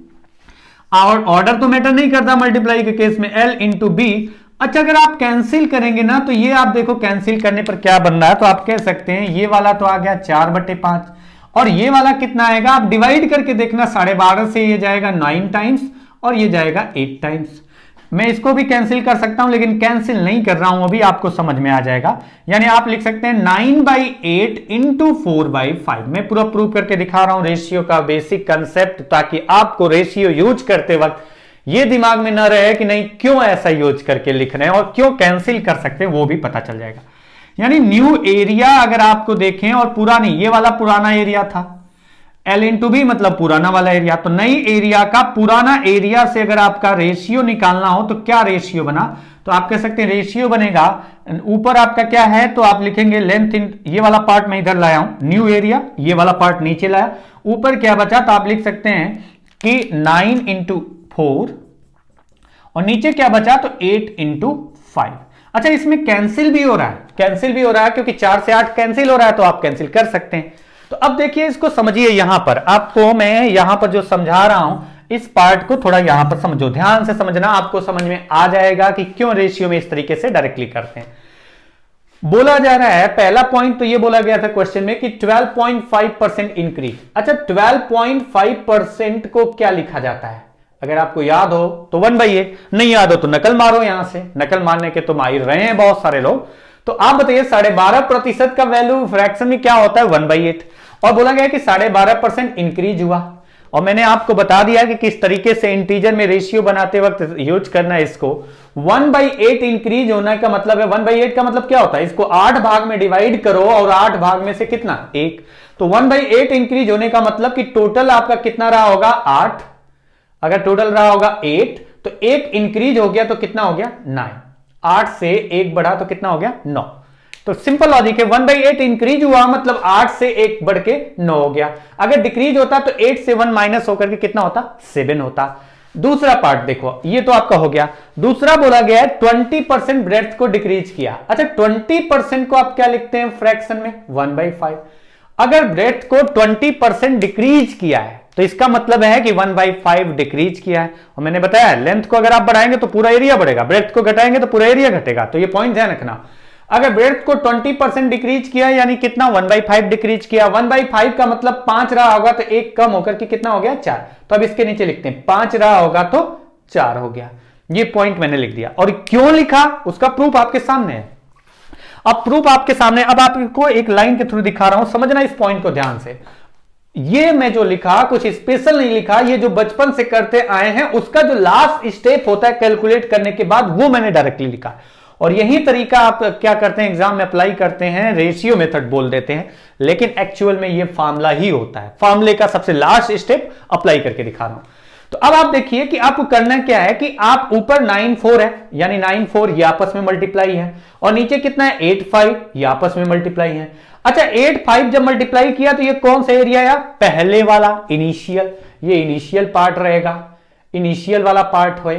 और ऑर्डर तो मैटर नहीं करता मल्टीप्लाई के केस में, L इंटू बी। अच्छा, अगर आप कैंसिल करेंगे ना तो ये आप देखो कैंसिल करने पर क्या बन रहा है, तो आप कह सकते हैं ये वाला तो आ गया 4/5, और ये वाला कितना आएगा, आप डिवाइड करके देखना, 12.5 से ये जाएगा 9 टाइम्स और ये जाएगा 8 टाइम्स। मैं इसको भी कैंसिल कर सकता हूं, लेकिन कैंसिल नहीं कर रहा हूं अभी, आपको समझ में आ जाएगा। यानी आप लिख सकते हैं 9/8 इंटू 4/5। मैं पूरा प्रूव करके दिखा रहा हूं रेशियो का बेसिक कंसेप्ट, ताकि आपको रेशियो यूज करते वक्त ये दिमाग में ना रहे कि नहीं क्यों ऐसा यूज करके लिख रहे हैं और क्यों कैंसिल कर सकते हैं, वो भी पता चल जाएगा। यानी न्यू एरिया अगर आपको देखें और पुरानी, ये वाला पुराना एरिया था, L इंटू बी मतलब पुराना वाला एरिया, तो नई एरिया का पुराना एरिया से अगर आपका रेशियो निकालना हो तो क्या रेशियो बना, तो आप कह सकते हैं रेशियो बनेगा, ऊपर आपका क्या है तो आप लिखेंगे लेंथ, ये वाला पार्ट मैं इधर लाया हूं न्यू एरिया, ये वाला पार्ट नीचे लाया, ऊपर क्या बचा तो आप लिख सकते हैं कि 9 इंटू 4 और नीचे क्या बचा तो 8 इंटू 5। अच्छा इसमें कैंसिल भी हो रहा है, कैंसिल भी हो रहा है क्योंकि 4 से 8 कैंसिल हो रहा है तो आप कैंसिल कर सकते हैं। तो अब देखिए इसको समझिए, यहां पर आपको मैं यहां पर जो समझा रहा हूं इस पार्ट को थोड़ा यहां पर समझो, ध्यान से समझना, आपको समझ में आ जाएगा कि क्यों रेशियो में इस तरीके से डायरेक्टली करते हैं। बोला जा रहा है, पहला पॉइंट तो ये बोला गया था क्वेश्चन में कि 12.5% इंक्रीज। अच्छा 12.5% को क्या लिखा जाता है, अगर आपको याद हो तो 1/8, नहीं याद हो तो नकल मारो, यहां से नकल मारने के तो माहिर रहे हैं बहुत सारे लोग। तो आप बताइए 12.5% का वैल्यू फ्रैक्शन में क्या होता है 1/8, और बोला गया कि 12.5% इंक्रीज हुआ, और मैंने आपको बता दिया कि किस तरीके से इंटीजर में रेशियो बनाते वक्त यूज करना है इसको। 1/8 इंक्रीज होने का मतलब है, 1/8 का मतलब क्या होता है, इसको 8 भाग में डिवाइड करो और 8 भाग में से कितना 1, तो 1/8 इंक्रीज होने का मतलब कि टोटल आपका कितना रहा होगा 8, अगर टोटल रहा होगा 8 तो 1 इंक्रीज हो गया तो कितना हो गया 9, 8 से 1 बढ़ा तो कितना हो गया 9। तो सिंपल लॉजिक है, 1/8 इंक्रीज हुआ मतलब 8 से 1 बढ़ के 9 हो गया, अगर डिक्रीज होता तो 8 से 1 माइनस होकर के कितना होता 7 होता। दूसरा पार्ट देखो, ये तो आपका हो गया। दूसरा बोला गया है 20% ब्रेड्थ को डिक्रीज किया। अच्छा 20% को आप क्या लिखते हैं फ्रैक्शन में 1/5, अगर ब्रेड्थ को 20% डिक्रीज किया है तो इसका मतलब है कि 1/5 डिक्रीज किया है। और मैंने बताया लेंथ को अगर आप बढ़ाएंगे तो पूरा एरिया बढ़ेगा, ब्रेड्थ को घटाएंगे तो पूरा एरिया घटेगा, तो ये पॉइंट ध्यान रखना। अगर ब्रेड्थ को 20% डिक्रीज किया यानी कितना 1/5 डिक्रीज किया, 1/5 का मतलब 5 रहा होगा तो 1 कम होकर के कितना हो गया 4, तो अब इसके नीचे लिखते हैं 5 रहा होगा तो 4 हो गया। ये पॉइंट मैंने लिख दिया, और क्यों लिखा उसका प्रूफ आपके सामने है। अब प्रूफ आपके सामने, अब आपको एक लाइन के थ्रू दिखा रहा हूं, समझना इस पॉइंट को ध्यान से। ये मैं जो लिखा कुछ स्पेशल नहीं लिखा, ये जो बचपन से करते आए हैं उसका जो लास्ट स्टेप होता है कैलकुलेट करने के बाद वो मैंने डायरेक्टली लिखा, और यही तरीका आप क्या करते हैं एग्जाम में अप्लाई करते हैं, रेशियो मेथड बोल देते हैं, लेकिन एक्चुअल में ये फार्मूला ही होता है। फार्मूले का सबसे लास्ट स्टेप अप्लाई करके दिखा रहा हूं। तो अब आप देखिए कि आपको करना क्या है कि आप ऊपर 9 4 है यानी 9 4 ये आपस में मल्टीप्लाई है, और नीचे कितना है 8 5 ये आपस में मल्टीप्लाई है। अच्छा 8 5 जब मल्टीप्लाई किया तो ये कौन सा एरिया है, पहले वाला इनिशियल, ये इनिशियल पार्ट रहेगा, इनिशियल वाला पार्ट है।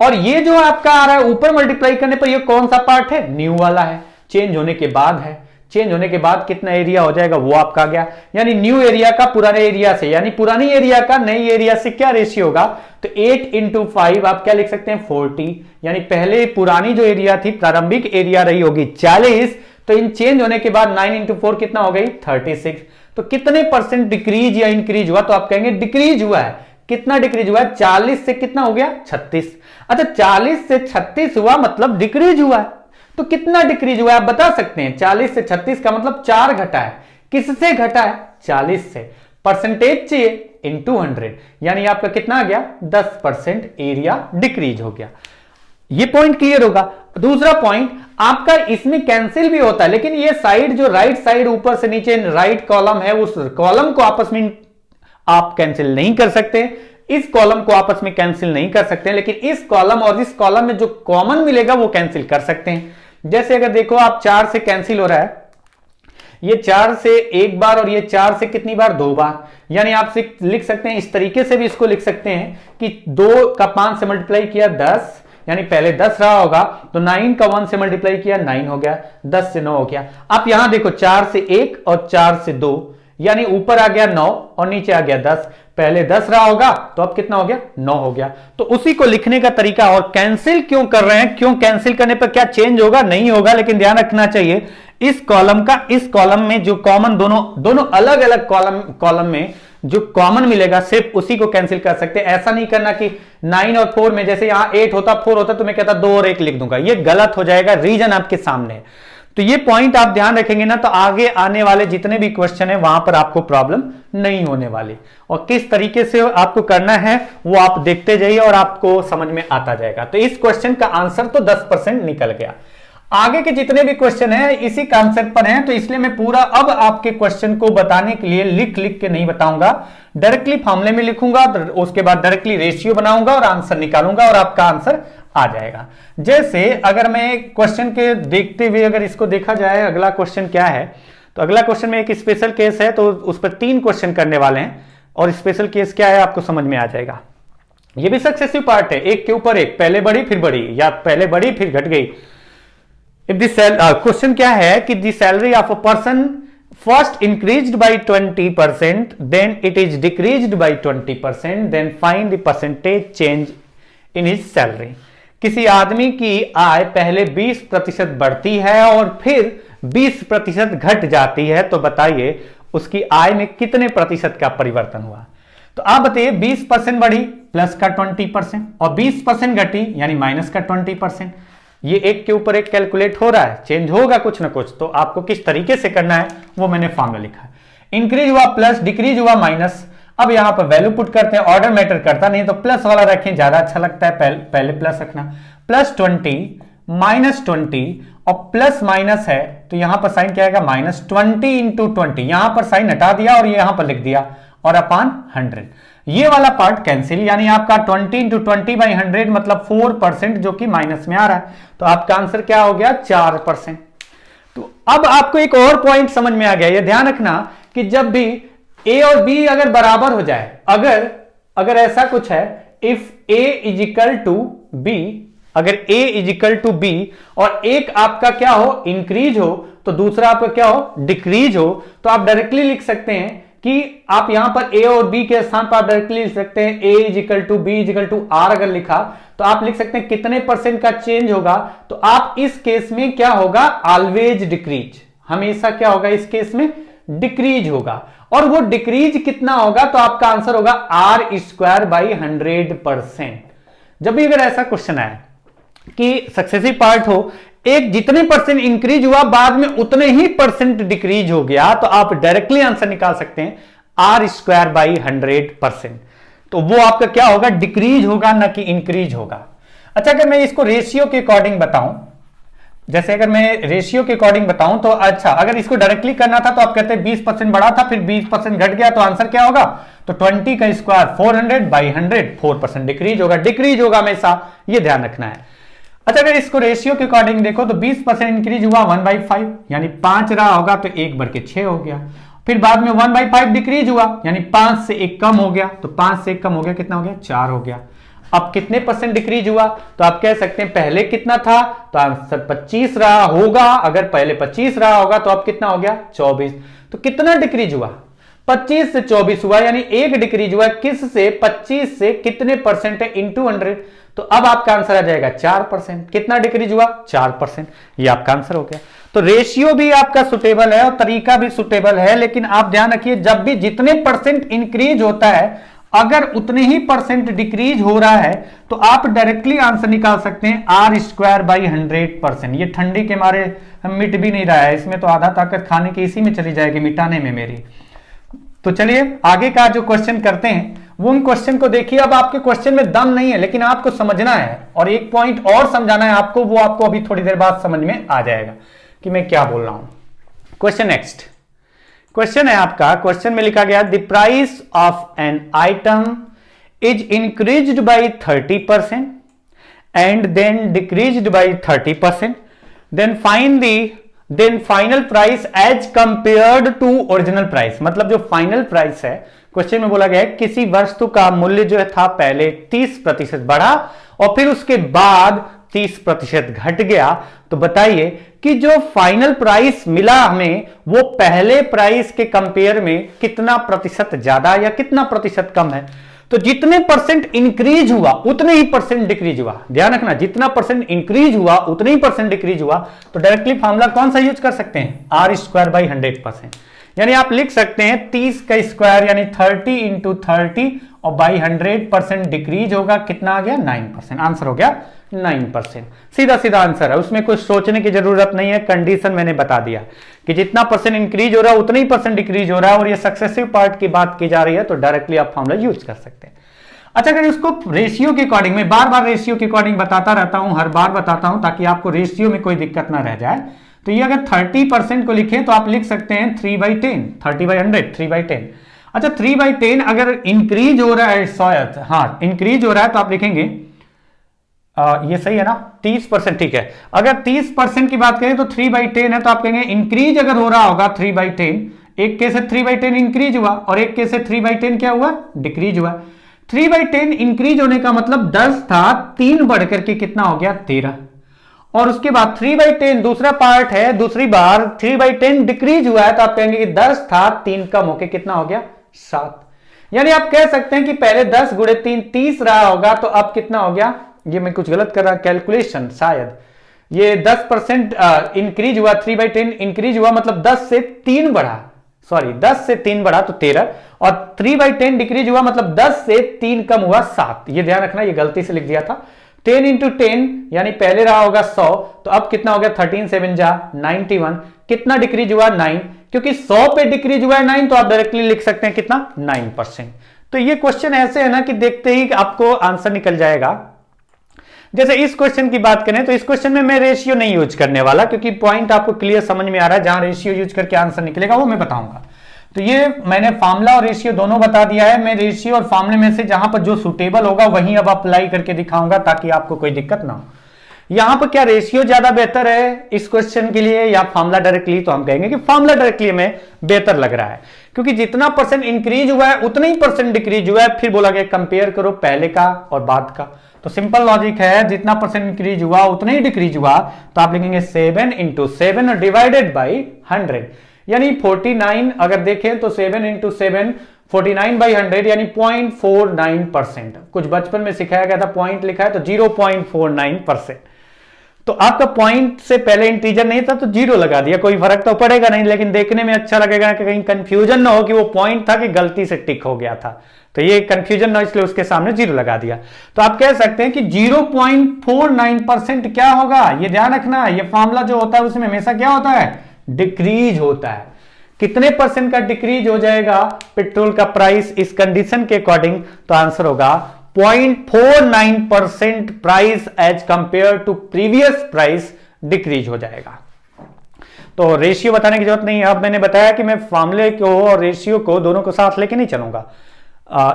और ये जो आपका आ रहा है ऊपर मल्टीप्लाई करने पर ये कौन सा पार्ट है, न्यू वाला है, चेंज होने के बाद है, चेंज होने के बाद कितना एरिया हो जाएगा वो आपका आ गया। यानी न्यू एरिया का पुराने एरिया से, यानी पुरानी एरिया का नई एरिया से क्या रेशियो होगा, तो 8 इंटू 5 आप क्या लिख सकते हैं 40, यानी पहले पुरानी जो एरिया थी प्रारंभिक एरिया रही होगी 40, तो इन चेंज होने के बाद 9 इंटू 4 कितना हो गई 36। तो कितने परसेंट डिक्रीज या इंक्रीज हुआ, तो आप कहेंगे डिक्रीज हुआ है। कितना डिक्रीज हुआ है, 40 से कितना हो गया 36। अच्छा 40 से 36 हुआ मतलब डिक्रीज हुआ है, तो कितना डिक्रीज हुआ है आप बता सकते हैं, 40 से 36 का मतलब 4 घटा है। किससे घटा है, 40 से। परसेंटेज चाहिए इनटू 100, यानी आपका कितना आ गया 10% एरिया डिक्रीज हो गया। ये पॉइंट क्लियर होगा। दूसरा पॉइंट आपका इसमें कैंसिल भी होता है, लेकिन ये साइड जो राइट साइड ऊपर से नीचे राइट कॉलम है उस कॉलम को आपस में आप कैंसिल नहीं कर सकते, इस कॉलम को आपस में कैंसिल नहीं कर सकते, लेकिन इस कॉलम और इस कॉलम में जो कॉमन मिलेगा वो कैंसिल कर सकते हैं। जैसे अगर देखो आप 4 से कैंसिल हो रहा है, ये 4 से एक बार और ये 4 से कितनी बार 2 बार, यानी आप लिख सकते हैं इस तरीके से भी इसको लिख सकते हैं कि 2 का 5 से मल्टीप्लाई किया 10, यानी पहले 10 रहा होगा तो 9 का 1 से मल्टीप्लाई किया 9 हो गया, 10 से 9 हो गया। आप यहां देखो 4 से 1 और 4 से 2, यानी ऊपर आ गया 9 और नीचे आ गया 10, पहले 10 रहा होगा तो अब कितना हो गया 9 हो गया। तो उसी को लिखने का तरीका। और कैंसिल क्यों कर रहे हैं, क्यों कैंसिल करने पर क्या चेंज होगा, नहीं होगा, लेकिन ध्यान रखना चाहिए इस कॉलम का इस कॉलम में जो कॉमन दोनों अलग अलग कॉलम में जो कॉमन मिलेगा सिर्फ उसी को कैंसिल कर सकते हैं। ऐसा नहीं करना कि 9 और 4 में जैसे यहां 8 होता 4 होता तो मैं कहता 2 और 1 लिख दूंगा, ये गलत हो जाएगा। रीजन आपके सामने है। तो ये पॉइंट आप ध्यान रखेंगे ना, तो आगे आने वाले जितने भी क्वेश्चन है वहां पर आपको प्रॉब्लम नहीं होने वाली। और किस तरीके से आपको करना है वो आप देखते जाइए और आपको समझ में आता जाएगा। तो इस क्वेश्चन का आंसर तो 10% निकल गया। आगे के जितने भी क्वेश्चन हैं इसी कॉन्सेप्ट पर हैं, तो इसलिए मैं पूरा अब आपके क्वेश्चन को बताने के लिए लिख लिख के नहीं बताऊंगा, डायरेक्टली फॉर्मूले में लिखूंगा, उसके बाद डायरेक्टली रेशियो बनाऊंगा और आंसर निकालूंगा और आपका आंसर आ जाएगा। जैसे अगर मैं क्वेश्चन के देखते हुए अगर इसको देखा जाए, अगला क्वेश्चन क्या है, तो अगला क्वेश्चन में एक स्पेशल केस है, तो उस पर 3 क्वेश्चन करने वाले हैं और स्पेशल केस क्या है आपको समझ में आ जाएगा। ये भी सक्सेसिव पार्ट है, एक के ऊपर एक, पहले बढ़ी फिर बढ़ी या पहले बढ़ी फिर घट गई। क्वेश्चन क्या है कि the salary of a person first increased by 20%, then it is decreased by 20%, then find the percentage change in his salary. किसी आदमी की आय पहले 20% बढ़ती है और फिर 20% घट जाती है, तो बताइए उसकी आय में कितने प्रतिशत का परिवर्तन हुआ। तो आप बताइए 20% बढ़ी प्लस का 20% और 20% घटी यानी माइनस का 20%। ये एक के ऊपर एक कैलकुलेट हो रहा है, चेंज होगा कुछ ना कुछ, तो आपको किस तरीके से करना है वो मैंने फॉर्मूला लिखा है। इंक्रीज हुआ प्लस, डिक्रीज हुआ माइनस। अब यहां पर वैल्यू पुट करते हैं, ऑर्डर मैटर करता नहीं, तो प्लस वाला रखें, ज्यादा अच्छा लगता है, पहले प्लस रखना। प्लस 20 माइनस 20 और प्लस माइनस है तो यहां पर साइन क्या आएगा, माइनस 20 इंटू 20। यहां पर साइन हटा दिया और यहां पर लिख दिया और अपान 100। ये वाला पार्ट कैंसिल, यानी आपका 20 इंटू 20 बाई 100 मतलब 4% जो कि माइनस में आ रहा है। तो आपका आंसर क्या हो गया, 4%। तो अब आपको एक और पॉइंट समझ में आ गया, ये ध्यान रखना कि जब भी ए और बी अगर बराबर हो जाए, अगर ऐसा कुछ है, if A is equal to B, अगर A is equal to B और एक आपका क्या हो, इंक्रीज हो, तो दूसरा आपका क्या हो, डिक्रीज हो, तो आप डायरेक्टली लिख सकते हैं कि आप यहां पर ए और बी के स्थान पर आप डायरेक्टली लिख सकते हैं a is equal to b is equal to r. अगर लिखा तो आप लिख सकते हैं कितने % का चेंज होगा, तो आप इस केस में क्या होगा, ऑलवेज डिक्रीज, हमेशा क्या होगा इस केस में, डिक्रीज होगा। और वो डिक्रीज कितना होगा, तो आपका आंसर होगा आर स्क्वायर बाई 100%। जब भी अगर ऐसा क्वेश्चन आए कि सक्सेसिव पार्ट हो, एक जितने % इंक्रीज हुआ बाद में उतने ही % डिक्रीज हो गया, तो आप डायरेक्टली आंसर निकाल सकते हैं आर स्क्वायर बाई 100%। तो वो आपका क्या होगा, डिक्रीज होगा ना कि इंक्रीज होगा। अच्छा, अगर मैं इसको रेशियो के अकॉर्डिंग बताऊं, जैसे अगर मैं रेशियो के अकॉर्डिंग बताऊं तो अच्छा, अगर इसको डायरेक्टली करना था तो आप कहते हैं 20% बढ़ा था फिर 20% घट गया, तो आंसर क्या होगा, तो 20 का स्क्वायर 400 बाई 100, 4% डिक्रीज होगा, डिक्रीज होगा हमेशा, ये ध्यान रखना है। अच्छा, अगर इसको रेशियो के अकॉर्डिंग देखो तो 20% इंक्रीज हुआ 1/5, यानी 5 रहा होगा तो 1/6 हो गया। फिर बाद में 1/5 डिक्रीज हुआ, यानी 5 से 1 कम हो गया, तो 5 से 1 कम हो गया, कितना हो गया, 4 हो गया। अब कितने % डिक्रीज हुआ, तो आप कह सकते हैं पहले कितना था, तो आंसर 25 रहा होगा। अगर पहले 25 रहा होगा तो अब कितना हो गया, 24। तो कितना डिक्रीज हुआ, 25 से 24 हुआ, यानी 1 डिक्रीज हुआ। किस से, 25 से कितने % है, इंटू 100, तो अब आपका आंसर आ जाएगा 4%। कितना डिक्रीज हुआ, 4%, ये आपका आंसर हो गया। तो रेशियो भी आपका सुटेबल है और तरीका भी सुटेबल है, लेकिन आप ध्यान रखिए जब भी जितने % इंक्रीज होता है अगर उतने ही % डिक्रीज हो रहा है तो आप डायरेक्टली आंसर निकाल सकते हैं आर स्क्वायर बाई 100%। ये ठंडी के मारे मिट भी नहीं रहा है, इसमें तो आधा ताकत खाने की इसी में चली जाएगी, मिटाने में मेरी। तो चलिए आगे का जो क्वेश्चन करते हैं वो उन क्वेश्चन को देखिए। अब आपके क्वेश्चन में दम नहीं है, लेकिन आपको समझना है और एक पॉइंट और समझाना है आपको, वो आपको अभी थोड़ी देर बाद समझ में आ जाएगा कि मैं क्या बोल रहा हूं। क्वेश्चन नेक्स्ट क्वेश्चन है आपका, क्वेश्चन में लिखा गया the price of an item is increased by 30% and then decreased by 30%, then final price as compared to original price. मतलब जो फाइनल प्राइस है, क्वेश्चन में बोला गया है किसी वस्तु का मूल्य जो था पहले 30% बढ़ा और फिर उसके बाद 30% घट गया, तो बताइए कि जो फाइनल प्राइस मिला हमें वो पहले प्राइस के कंपेयर में कितना % ज्यादा या कितना % कम है। तो जितने % इंक्रीज हुआ उतने ही % डिक्रीज हुआ। ध्यान रखना, जितना % इंक्रीज हुआ उतने ही % डिक्रीज हुआ। तो डायरेक्टली फॉर्मूला कौन सा यूज कर सकते हैं, आर स्क्वायर बाई 100%। यानी आप लिख सकते हैं 30 का स्क्वायर यानी 30 इंटू 30 और बाई 100% डिक्रीज होगा, कितना आ गया 9%। आंसर हो गया 9%। सीधा सीधा आंसर है, उसमें कुछ सोचने की जरूरत नहीं है, कंडीशन मैंने बता दिया कि जितना परसेंट इंक्रीज हो रहा है उतना ही परसेंट डिक्रीज हो रहा है और ये सक्सेसिव पार्ट की बात की जा रही है तो डायरेक्टली आप फॉर्मूला यूज कर सकते हैं। अच्छा, अगर इसको रेशियो के अकॉर्डिंग, मैं बार बार रेशियो के अकॉर्डिंग बताता रहता हूं, हर बार बताता हूं ताकि आपको रेशियो में कोई दिक्कत ना रह जाए। तो ये अगर 30% को लिखें तो आप लिख सकते हैं 3/10, 30/100, 3/10। अच्छा, 3/10 अगर इंक्रीज हो रहा है, शायद हाँ इंक्रीज हो रहा है तो आप लिखेंगे ये सही है ना, 30%, ठीक है। अगर 30% की बात करें तो 3/10 है तो आप कहेंगे इंक्रीज अगर हो रहा होगा 3/10, एक केस से 3/10 इंक्रीज हुआ और एक केस से 3/10 क्या हुआ, डिक्रीज हुआ। 3/10 इंक्रीज होने का मतलब 10 था, 3 बढ़कर के कितना हो गया 13, और उसके बाद 3/10 दूसरा पार्ट है, दूसरी बार 3/10 डिक्रीज हुआ है तो आप कहेंगे कि 10 था, 3 कम होकर कितना हो गया 7। यानी आप कह सकते हैं कि पहले 10 गुणे 3 30 रहा होगा, तो अब कितना हो गया, ये मैं कुछ गलत कर रहा कैलकुलेशन, शायद ये 10% इंक्रीज हुआ, 3/10 इंक्रीज हुआ मतलब 10 से 3 बढ़ा, सॉरी 10 से 3 बढ़ा तो 13, और 3/10 डिक्रीज हुआ मतलब 10 से 3 कम हुआ 7। ये ध्यान रखना, ये गलती से लिख दिया था। 10 इंटू 10 यानी पहले रहा होगा 100, तो अब कितना हो गया 13 7 जा 91, कितना डिक्रीज हुआ 9, क्योंकि 100 पे डिक्रीज हुआ है 9 तो आप डायरेक्टली लिख सकते हैं कितना 9%। तो ये क्वेश्चन ऐसे है ना कि देखते ही आपको आंसर निकल जाएगा। जैसे इस क्वेश्चन की बात करें तो इस क्वेश्चन में मैं रेशियो नहीं यूज करने वाला, क्योंकि पॉइंट आपको क्लियर समझ में आ रहा है, जहां रेशियो यूज करके आंसर निकलेगा वो मैं बताऊंगा। तो ये मैंने फार्मूला और रेशियो दोनों बता दिया है, मैं रेशियो और फार्मूले में से जहां पर जो सुटेबल होगा वहीं अब अप्लाई करके दिखाऊंगा ताकि आपको कोई दिक्कत ना हो। यहां पर क्या रेशियो ज्यादा बेहतर है इस क्वेश्चन के लिए या फार्मूला डायरेक्टली, तो हम कहेंगे कि फार्मूला डायरेक्टली में बेहतर लग रहा है, क्योंकि जितना परसेंट इंक्रीज हुआ है उतना ही परसेंट डिक्रीज हुआ है। फिर बोला गया कंपेयर करो पहले का और बाद का, तो सिंपल लॉजिक है, जितना परसेंट इंक्रीज हुआ उतना ही डिक्रीज हुआ, तो आप लिखेंगे 7 इंटू 7 डिवाइडेड बाई 100, यानी 49। अगर देखें तो 7 इंटू 7 49/100 यानी 0.49%। कुछ बचपन में सिखाया गया था, पॉइंट लिखा है तो 0.49%। तो आपका पॉइंट से पहले इंटीजर नहीं था तो 0 लगा दिया, कोई फर्क तो पड़ेगा नहीं, लेकिन देखने में अच्छा लगेगा कि कहीं कंफ्यूजन ना हो कि वो पॉइंट था कि गलती से टिक हो गया था, तो ये कंफ्यूजन ना, इसलिए उसके सामने 0 लगा दिया। तो आप कह सकते हैं कि 0.49% क्या होगा, ये ध्यान रखना, ये फॉर्मूला जो होता है उसमें हमेशा क्या होता है, डिक्रीज होता है। कितने परसेंट का डिक्रीज हो जाएगा पेट्रोल का प्राइस इस कंडीशन के अकॉर्डिंग, तो आंसर होगा 0.49% price as compare to previous price decrease हो जाएगा। तो रेशियो बताने की जरूरत नहीं है, अब मैंने बताया कि मैं फॉर्मूले को और रेशियो को दोनों को साथ लेके नहीं चलूंगा।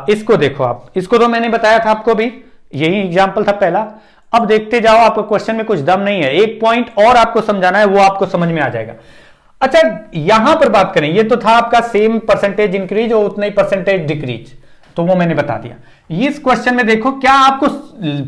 इसको देखो आप, इसको तो मैंने बताया था आपको भी, यही एग्जांपल था पहला। अब देखते जाओ, आपको क्वेश्चन में कुछ दम नहीं है, एक पॉइंट और आपको समझाना है, वो आपको समझ में आ जाएगा। अच्छा, यहां पर बात करें, ये तो था आपका सेम परसेंटेज इंक्रीज और उतना ही परसेंटेज डिक्रीज, तो वो मैंने बता दिया। इस क्वेश्चन में देखो, क्या आपको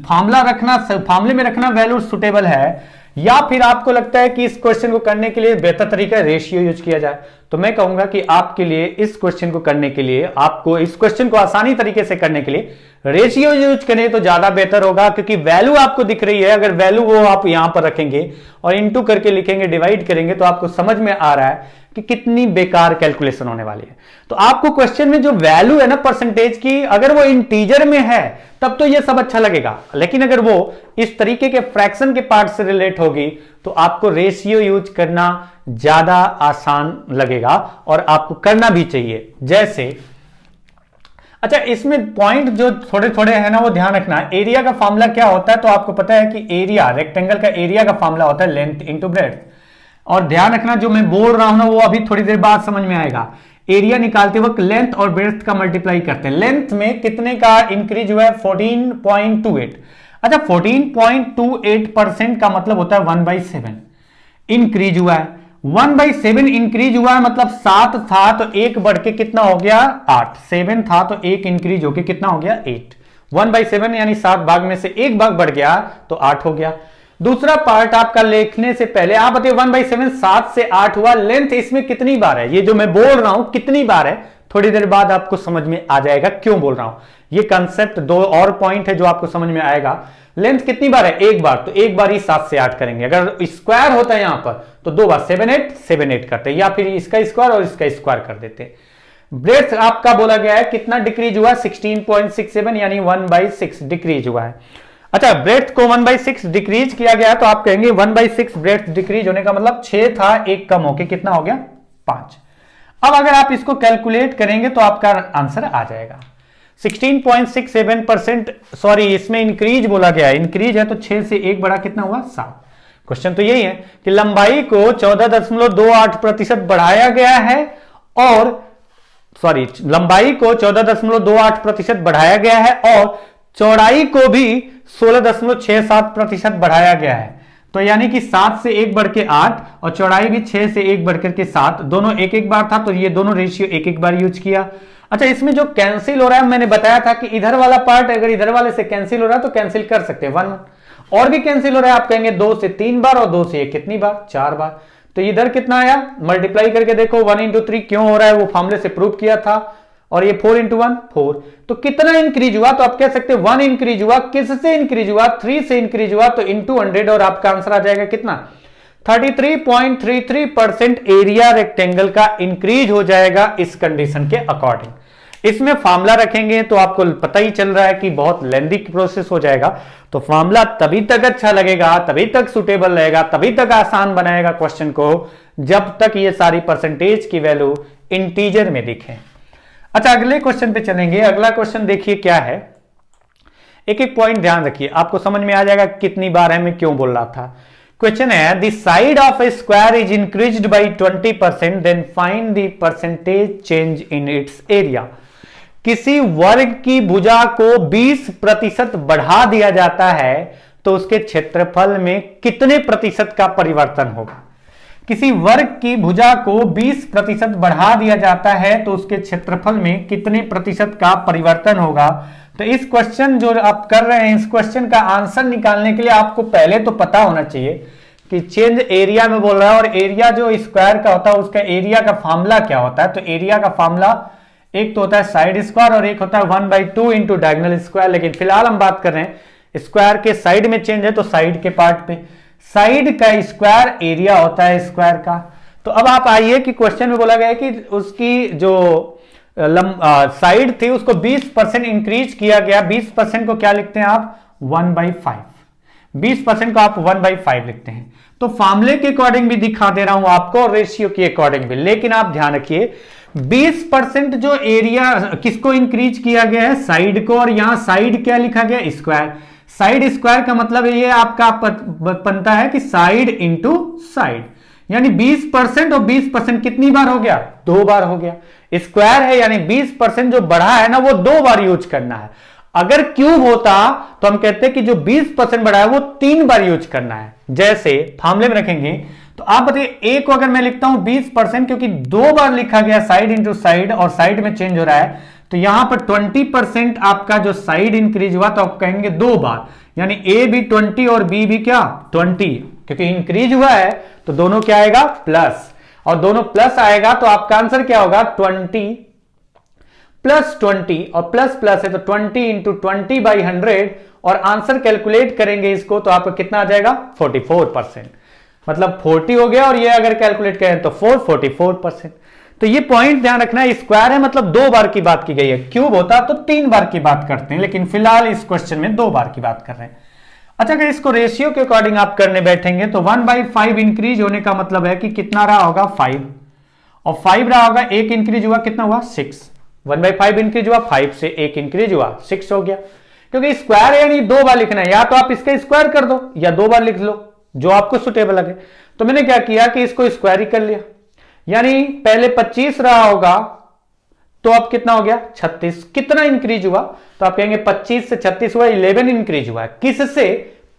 फॉर्मूला रखना, फॉर्मूले में रखना वैल्यू सुटेबल है, या फिर आपको लगता है कि इस क्वेश्चन को करने के लिए बेहतर तरीका रेशियो यूज किया जाए। तो मैं कहूंगा कि आपके लिए इस क्वेश्चन को करने के लिए, आपको इस क्वेश्चन को आसानी तरीके से करने के लिए रेशियो यूज करें तो ज्यादा बेहतर होगा, क्योंकि वैल्यू आपको दिख रही है, अगर वैल्यू वो आप यहां पर रखेंगे और इंटू करके लिखेंगे, डिवाइड करेंगे, तो आपको समझ में आ रहा है कि कितनी बेकार कैलकुलेशन होने वाली है। तो आपको क्वेश्चन में जो वैल्यू है ना परसेंटेज की, अगर वो इंटीजर में है तब तो ये सब अच्छा लगेगा, लेकिन अगर वो इस तरीके के फ्रैक्शन के पार्ट से रिलेट होगी तो आपको रेशियो यूज करना ज्यादा आसान लगेगा और आपको करना भी चाहिए। जैसे अच्छा, इसमें पॉइंट जो थोड़े थोड़े है ना वो ध्यान रखना। एरिया का फॉर्मूला क्या होता है, तो आपको पता है कि एरिया, रेक्टेंगल का एरिया का फॉर्मूला होता है लेंथ इंटू ब्रेड्थ। और ध्यान रखना, जो मैं बोल रहा हूं ना वो अभी थोड़ी देर बाद समझ में आएगा। एरिया निकालते वक्त लेंथ और ब्रेड्थ का मल्टीप्लाई करते हैं। लेंथ में कितने का इंक्रीज हुआ है, 14.28। अच्छा, 14.28% का मतलब होता है 1/7 इंक्रीज हुआ है। 1/7 इंक्रीज हुआ है मतलब 7 था तो 1 बढ़ के कितना हो गया 8, 7 था तो 1 इंक्रीज होके कितना हो गया 8। 1/7 यानी 7 भाग में से 1 भाग बढ़ गया तो 8 हो गया। दूसरा पार्ट आपका लिखने से पहले आप बताइए 1/7 7 से 8 हुआ, लेंथ इसमें कितनी बार है, ये जो मैं बोल रहा हूं कितनी बार है, थोड़ी देर बाद आपको समझ में आ जाएगा क्यों बोल रहा हूं। ये कंसेप्ट, दो और पॉइंट है जो आपको समझ में आएगा। लेंथ कितनी बार है? एक बार, तो एक बार ही 7 से 8 करेंगे। अगर स्क्वायर होता है यहां पर तो दो बार 7 8 7 8 करते हैं, या फिर इसका स्क्वायर और इसका स्क्वायर कर देते हैं। ब्रेड्थ आपका बोला गया है कितना डिक्रीज हुआ? 16.67 यानी 1/6 डिक्रीज हुआ है। अच्छा, ब्रेड्थ को 1/6 डिक्रीज किया गया है तो आप कहेंगे 1/6 ब्रेड्थ डिक्रीज होने का मतलब 6 था, एक कम होके कितना हो गया? 5। अब अगर आप इसको कैलकुलेट करेंगे तो आपका आंसर आ जाएगा 16.67%। सॉरी, इसमें इंक्रीज बोला गया है, इंक्रीज है तो 6 से 1 बढ़ा कितना हुआ? 7। क्वेश्चन तो यही है कि लंबाई को 14.28% बढ़ाया गया है, और सॉरी, लंबाई को 14.28% बढ़ाया गया है और चौड़ाई को भी 16.67% बढ़ाया गया है। तो यानी कि 7 से 1 बढ़ के 8 और चौड़ाई भी 6 से 1 बढ़ करके 7, दोनों एक एक बार था तो ये दोनों रेशियो एक एक बार यूज किया। अच्छा, इसमें जो कैंसिल हो रहा है, मैंने बताया था कि इधर वाला पार्ट अगर इधर वाले से कैंसिल हो रहा है तो कैंसिल कर सकते हैं 1 और भी कैंसिल हो रहा है। आप कहेंगे 2 से 3 बार और 2 से 1 कितनी बार? 4 बार। तो इधर कितना आया? मल्टीप्लाई करके देखो, 1 into 3 क्यों हो रहा है वो फॉर्मूले से प्रूव किया था, और ये 4 into 1 4। तो कितना इंक्रीज हुआ? तो आप कह सकते हैं 1 इंक्रीज हुआ। किससे इंक्रीज हुआ? 3 से इंक्रीज हुआ, तो इंटू 100 और आपका आंसर आ जाएगा कितना? 33.33% एरिया रेक्टेंगल का इंक्रीज हो जाएगा इस कंडीशन के अकॉर्डिंग। इसमें फार्मूला रखेंगे तो आपको पता ही चल रहा है कि बहुत लेंदी प्रोसेस हो जाएगा, तो फार्मूला तभी तक अच्छा लगेगा, तभी तक सुटेबल रहेगा, तभी तक आसान बनाएगा क्वेश्चन को, जब तक ये सारी परसेंटेज की वैल्यू इंटीजर में दिखे। अच्छा, अगले क्वेश्चन पे चलेंगे। अगला क्वेश्चन देखिए क्या है, एक एक पॉइंट ध्यान रखिए, आपको समझ में आ जाएगा कितनी बार है, मैं क्यों बोल रहा था। क्वेश्चन है, the side of a square is increased by 20%, then find the percentage change in its area. किसी वर्ग की भुजा को 20% बढ़ा दिया जाता है तो उसके क्षेत्रफल में कितने प्रतिशत का परिवर्तन होगा? किसी वर्ग की भुजा को 20% बढ़ा दिया जाता है तो उसके क्षेत्रफल में कितने प्रतिशत का परिवर्तन होगा? तो इस क्वेश्चन जो आप कर रहे हैं, इस क्वेश्चन का आंसर निकालने के लिए आपको पहले तो पता होना चाहिए कि चेंज एरिया में बोल रहा है, और एरिया जो स्क्वायर का होता है उसका एरिया का फॉर्मूला क्या होता है। तो एरिया का फॉर्मूला एक तो होता है साइड स्क्वायर और एक होता है 1/2 इंटू डायगोनल स्क्वायर। लेकिन फिलहाल हम बात कर रहे हैं स्क्वायर के साइड में चेंज है तो साइड के पार्ट पे, साइड का स्क्वायर एरिया होता है स्क्वायर का। तो अब आप आइए कि क्वेश्चन में बोला गया है कि उसकी जो साइड थी उसको 20% इंक्रीज किया गया। 20% को क्या लिखते हैं आप? 1/5। 20% को आप 1/5 लिखते हैं। तो फॉर्मूले के अकॉर्डिंग भी दिखा दे रहा हूं आपको और रेशियो के अकॉर्डिंग भी। लेकिन आप ध्यान रखिए 20% जो एरिया किसको इंक्रीज किया गया है? साइड को। और यहां साइड क्या लिखा गया? स्क्वायर। साइड स्क्वायर का मतलब ये आपका बनता है कि साइड इंटू साइड, यानी 20% और 20% कितनी बार हो गया? 2 बार हो गया। स्क्वायर है यानी 20% जो बढ़ा है ना वो 2 बार यूज करना है। अगर क्यूब होता तो हम कहते हैं कि जो 20% बढ़ा है वो 3 बार यूज करना है। जैसे फार्मूले में रखेंगे तो आप बताइए, एक को अगर मैं लिखता हूं 20%, क्योंकि 2 बार लिखा गया साइड इंटू साइड और साइड में चेंज हो रहा है, तो यहां पर 20% आपका जो साइड इंक्रीज हुआ तो आप कहेंगे 2 बार, यानी ए भी 20 और बी भी क्या? 20, क्योंकि इंक्रीज हुआ है तो दोनों क्या आएगा? प्लस। और दोनों प्लस आएगा तो आपका आंसर क्या होगा? 20 प्लस 20, और प्लस प्लस है तो 20 इंटू 20/100, और आंसर कैलकुलेट करेंगे इसको तो आपका कितना आ जाएगा? 44%। मतलब 40 हो गया, और ये अगर कैलकुलेट करें तो 44%। तो ये पॉइंट ध्यान रखना है, स्क्वायर है मतलब 2 बार की बात की गई है। क्यूब होता तो 3 बार की बात करते हैं, लेकिन फिलहाल इस क्वेश्चन में 2 बार की बात कर रहे हैं। अच्छा, अगर इसको रेशियो के अकॉर्डिंग आप करने बैठेंगे तो 1/5 इंक्रीज होने का मतलब है कि कितना रहा होगा? 5, और 5 रहा होगा, 1 इंक्रीज हुआ, कितना हुआ? 6। 1/5 इंक्रीज हुआ, 5 से 1 इंक्रीज हुआ, 6 हो गया। क्योंकि स्क्वायर है यानी 2 बार लिखना है, या तो आप इसका स्क्वायर कर दो या 2 बार लिख लो, जो आपको सुटेबल लगे। तो मैंने क्या किया कि इसको स्क्वायर ही कर लिया, यानी पहले 25 रहा होगा तो अब कितना हो गया? 36। कितना इंक्रीज हुआ? तो आप कहेंगे 25 से 36 हुआ, 11 इंक्रीज हुआ। किससे?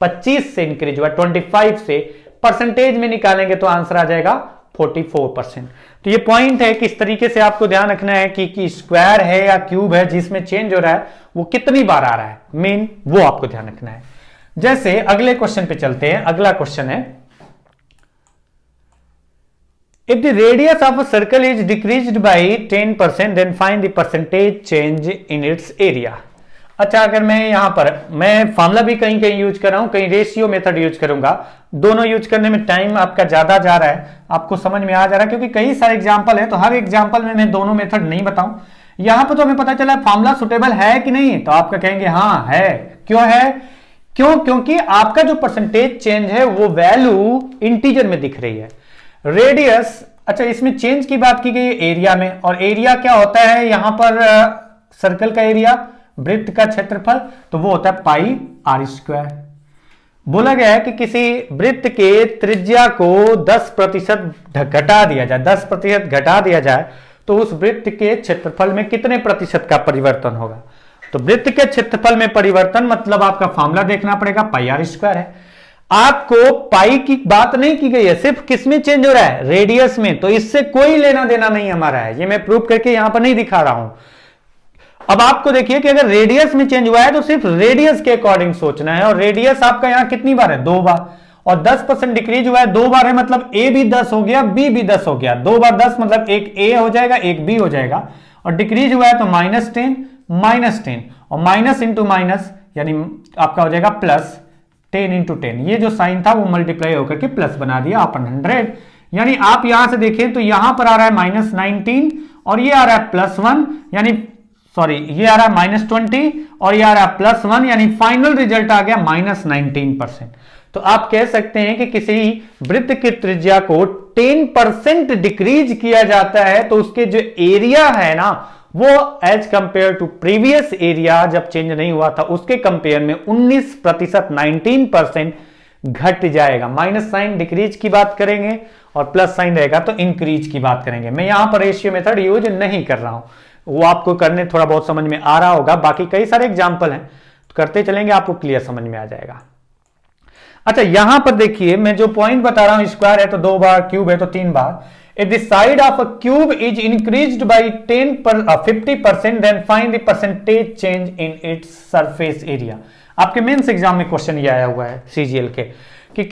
25 से इंक्रीज हुआ, 25 से। परसेंटेज में निकालेंगे तो आंसर आ जाएगा 44%। तो ये पॉइंट है, किस तरीके से आपको ध्यान रखना है कि स्क्वायर है या क्यूब है जिसमें चेंज हो रहा है वो कितनी बार आ रहा है, मेन वो आपको ध्यान रखना है। जैसे अगले क्वेश्चन पे चलते हैं। अगला क्वेश्चन है, If the radius of a circle is decreased by 10%, then find the percentage change in its area. अच्छा, अगर मैं यहां पर मैं फॉर्मूला भी कहीं कहीं यूज कर रहा हूं, कहीं रेशियो मेथड यूज करूंगा, दोनों यूज करने में टाइम आपका ज्यादा जा रहा है, आपको समझ में आ जा रहा है, क्योंकि कई सारे एग्जांपल है, तो हर एग्जांपल में मैं दोनों मेथड नहीं बताऊं। यहां पर तो हमें पता चला फॉर्मूला सुटेबल है कि नहीं, तो आपका कहेंगे हाँ है। क्यों है? क्योंकि आपका जो परसेंटेज चेंज है वो वैल्यू इंटीजर में दिख रही है। रेडियस, अच्छा इसमें चेंज की बात की गई है एरिया में, और एरिया क्या होता है यहां पर? सर्कल का एरिया, वृत्त का क्षेत्रफल, तो वो होता है पाई आर स्क्वायर। बोला गया है कि किसी वृत्त के त्रिज्या को 10% घटा दिया जाए, 10% घटा दिया जाए तो उस वृत्त के क्षेत्रफल में कितने प्रतिशत का परिवर्तन होगा। तो वृत्त के क्षेत्रफल में परिवर्तन मतलब आपका फॉर्मूला देखना पड़ेगा, पाई आर स्क्वायर है। आपको पाई की बात नहीं की गई है, सिर्फ किसमें चेंज हो रहा है? रेडियस में, तो इससे कोई लेना देना नहीं हमारा है, ये मैं प्रूव करके यहां पर नहीं दिखा रहा हूं। अब आपको देखिए कि अगर रेडियस में चेंज हुआ है तो सिर्फ रेडियस के अकॉर्डिंग सोचना है, और रेडियस आपका यहां कितनी बार है? 2 बार, और 10% डिक्रीज हुआ है 2 बार है, मतलब ए भी 10 हो गया, बी भी 10 हो गया। 2 बार 10 मतलब एक ए हो जाएगा, एक बी हो जाएगा, और डिक्रीज हुआ है तो -10 -10, और माइनस इंटू माइनस यानी आपका हो जाएगा प्लस 10 इंटू 10। ये जो साइन था वो मल्टीप्लाई होकर के प्लस बना दिया अपन 100। यानी आप यहां से देखें तो यहां पर आ रहा है -19 और ये आ रहा है +1, यानी सॉरी ये आ रहा है -20 और ये आ रहा है +1, यानी फाइनल रिजल्ट आ गया -19%। तो आप कह सकते हैं कि किसी वृत्त की त्रिज्या को 10% डिक्रीज किया जाता है तो उसके जो एरिया है ना वो as compare to previous area जब चेंज नहीं हुआ था उसके कंपेयर में 19%, 19% घट जाएगा। माइनस साइन डिक्रीज की बात करेंगे और प्लस साइन रहेगा तो इंक्रीज की बात करेंगे। मैं यहां पर रेशियो मेथड यूज नहीं कर रहा हूं, वो आपको करने थोड़ा बहुत समझ में आ रहा होगा, बाकी कई सारे एग्जाम्पल हैं तो करते चलेंगे, आपको क्लियर समझ में आ जाएगा। अच्छा यहां पर देखिए मैं जो पॉइंट बता रहा हूं, स्क्वायर है तो 2 बार, क्यूब है तो 3 बार। If the side of a cube is increased by 50%, then find the percentage change in its surface area. आपके मेंस एग्जाम में क्वेश्चन ये आया हुआ है सीजीएल के कि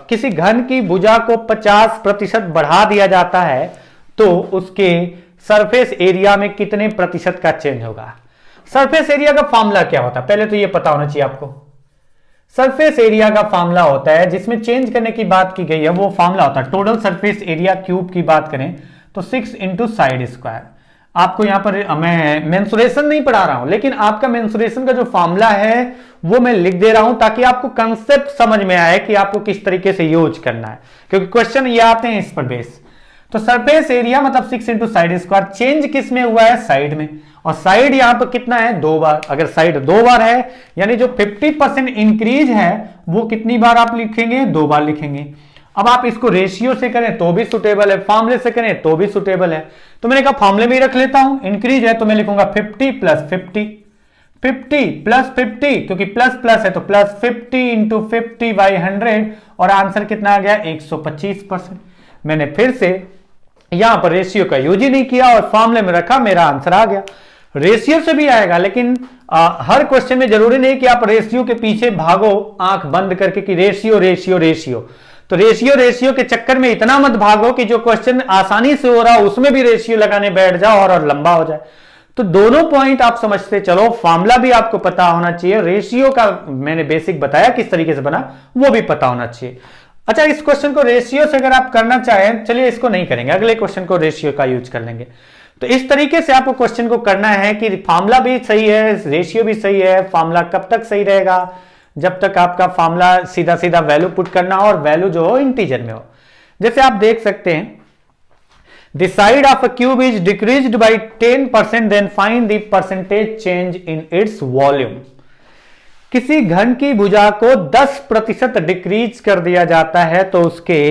किसी घन की भुजा को 50% बढ़ा दिया जाता है तो उसके सरफेस एरिया में कितने प्रतिशत का चेंज होगा। सरफेस एरिया का फॉर्मूला क्या होता है पहले तो ये पता होना चाहिए आपको। सरफेस एरिया का फॉर्मूला होता है, जिसमें चेंज करने की बात की गई है वो फॉर्मूला होता है टोटल सरफेस एरिया क्यूब की बात करें तो 6 इंटू साइड स्क्वायर। आपको यहां पर मैं मेंसुरेशन नहीं पढ़ा रहा हूं, लेकिन आपका मेंसुरेशन का जो फॉर्मूला है वो मैं लिख दे रहा हूं ताकि आपको कंसेप्ट समझ में आए कि आपको किस तरीके से यूज करना है, क्योंकि क्वेश्चन ये आते हैं इस पर बेस। तो सरफेस एरिया मतलब 6 इंटू साइड स्क्वायर, चेंज किस में हुआ है? साइड में, और साइड यहां पर कितना है? 2 बार। अगर साइड 2 बार है यानी जो 50% इंक्रीज है वो कितनी बार आप लिखेंगे? 2 बार लिखेंगे। अब आप इसको रेशियो से करें तो भी सुटेबल है, फॉर्मूले से करें तो भी सुटेबल है, तो मैंने कहा फॉर्मूले में ही रख लेता हूं। इंक्रीज है तो मैं लिखूंगा 50 + 50, 50 + 50, क्योंकि प्लस प्लस है तो प्लस 50 इंटू 50/100, और आंसर कितना आ गया? 125%। मैंने फिर से यहां पर रेशियो का यूज ही नहीं किया और फॉर्मूले में रखा, मेरा आंसर आ गया। रेशियो से भी आएगा, लेकिन हर क्वेश्चन में जरूरी नहीं कि आप रेशियो के पीछे भागो आंख बंद करके कि रेशियो रेशियो रेशियो। तो रेशियो के चक्कर में इतना मत भागो कि जो क्वेश्चन आसानी से हो रहा हो उसमें भी रेशियो लगाने बैठ जाओ और लंबा हो जाए। तो दोनों पॉइंट आप समझते चलो, फॉर्मूला भी आपको पता होना चाहिए, रेशियो का मैंने बेसिक बताया किस तरीके से बना वो भी पता होना चाहिए। अच्छा इस क्वेश्चन को रेशियो से अगर आप करना चाहें, चलिए इसको नहीं करेंगे, अगले क्वेश्चन को रेशियो का यूज कर लेंगे। तो इस तरीके से आपको क्वेश्चन को करना है कि फॉर्मूला भी सही है, रेशियो भी सही है। फॉर्मूला कब तक सही रहेगा? जब तक आपका फॉर्मूला सीधा सीधा वैल्यू पुट करना हो और वैल्यू जो हो इंटीजर में हो। जैसे आप देख सकते हैं, the side of a cube is decreased by 10%, then find the percentage change in its volume. किसी घन की भुजा को 10% डिक्रीज कर दिया जाता है तो उसके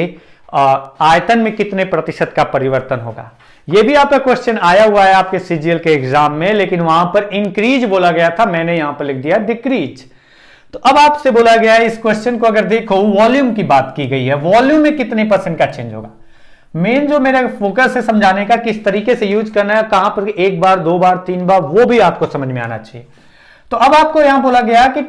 आयतन में कितने प्रतिशत का परिवर्तन होगा। यह भी आपका क्वेश्चन आया हुआ है आपके सीजीएल के एग्जाम में, लेकिन वहां पर इंक्रीज बोला गया था, मैंने यहां पर लिख दिया डिक्रीज। तो अब आपसे बोला गया है इस क्वेश्चन को अगर देखो वॉल्यूम की बात की गई है, वॉल्यूम में कितने % का चेंज होगा। मेन जो मेरा फोकस है समझाने का किस तरीके से यूज करना है, कहां पर 1 बार 2 बार 3 बार, वो भी आपको समझ में आना चाहिए। तो अब आपको यहां बोला गया कि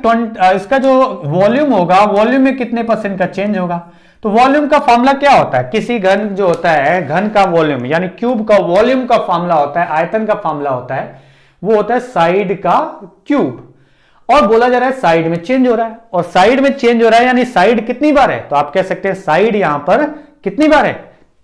इसका जो वॉल्यूम होगा, वॉल्यूम में कितने परसेंट का चेंज होगा। तो वॉल्यूम का फॉर्मूला क्या होता है, किसी घन जो होता है, घन का वॉल्यूम यानी क्यूब का वॉल्यूम का फॉर्मूला होता है, आयतन का फॉर्मूला होता है, वो होता है साइड का क्यूब। और बोला जा रहा है साइड में चेंज हो रहा है, और साइड में चेंज हो रहा है यानी साइड कितनी बार है, तो आप कह सकते हैं साइड यहां पर कितनी बार है,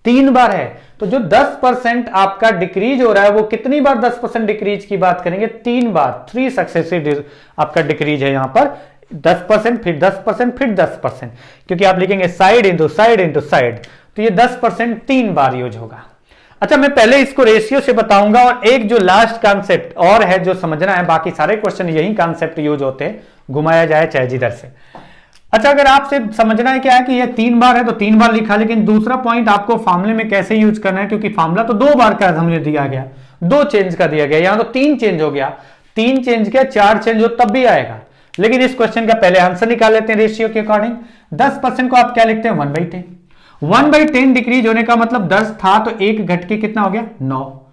3 बार है। तो जो 10% आपका डिक्रीज हो रहा है वो कितनी बार 10% डिक्रीज की बात करेंगे, 3 बार, 3 सक्सेसिव आपका डिक्रीज है यहां पर, 10% फिर 10% फिर 10%, क्योंकि आप लिखेंगे side into side into side, तो ये 10% 3 बार यूज होगा। अच्छा, मैं पहले इसको रेशियो से बताऊंगा, और एक जो लास्ट कॉन्सेप्ट और है जो समझना है, बाकी सारे क्वेश्चन यही कॉन्सेप्ट यूज होते हैं, घुमाया जाए चाहे जिधर से। अच्छा, अगर आपसे समझना है क्या है कि ये 3 बार है तो 3 बार लिखा, लेकिन दूसरा पॉइंट आपको फॉर्मूले में कैसे यूज करना है, क्योंकि फॉर्मूला तो 2 बार का हमने दिया गया, 2 चेंज का दिया गया, यहां तो 3 चेंज हो गया, 3 चेंज किया, 4 चेंज हो तब भी आएगा। लेकिन इस क्वेश्चन का पहले आंसर निकाल लेते हैं रेशियो के अकॉर्डिंग। 10% को आप क्या लिखते हैं, 1/10। 1/10 डिक्रीज होने का मतलब 10 था तो 1 घट के कितना हो गया, 9।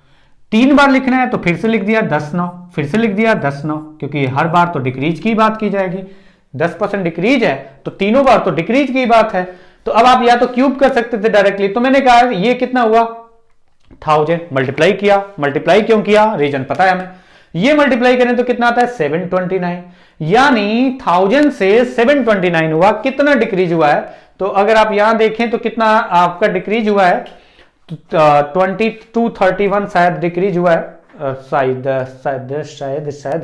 3 बार लिखना है तो फिर से लिख दिया 10/9, फिर से लिख दिया 10/9, क्योंकि हर बार तो डिक्रीज की बात की जाएगी। 10% डिक्रीज है तो तीनों बार तो डिक्रीज की बात है। तो अब आप या तो क्यूब कर सकते थे डायरेक्टली, तो मैंने कहा ये कितना हुआ 1000, मल्टीप्लाई किया। मल्टीप्लाई क्यों किया, रीजन पता है हमें, ये मल्टीप्लाई करें तो कितना आता है 729, यानी 1000 से 729 हुआ। कितना डिक्रीज हुआ है, तो अगर आप यहां देखें तो कितना आपका डिक्रीज हुआ है, 2231 शायद डिक्रीज हुआ है, शायद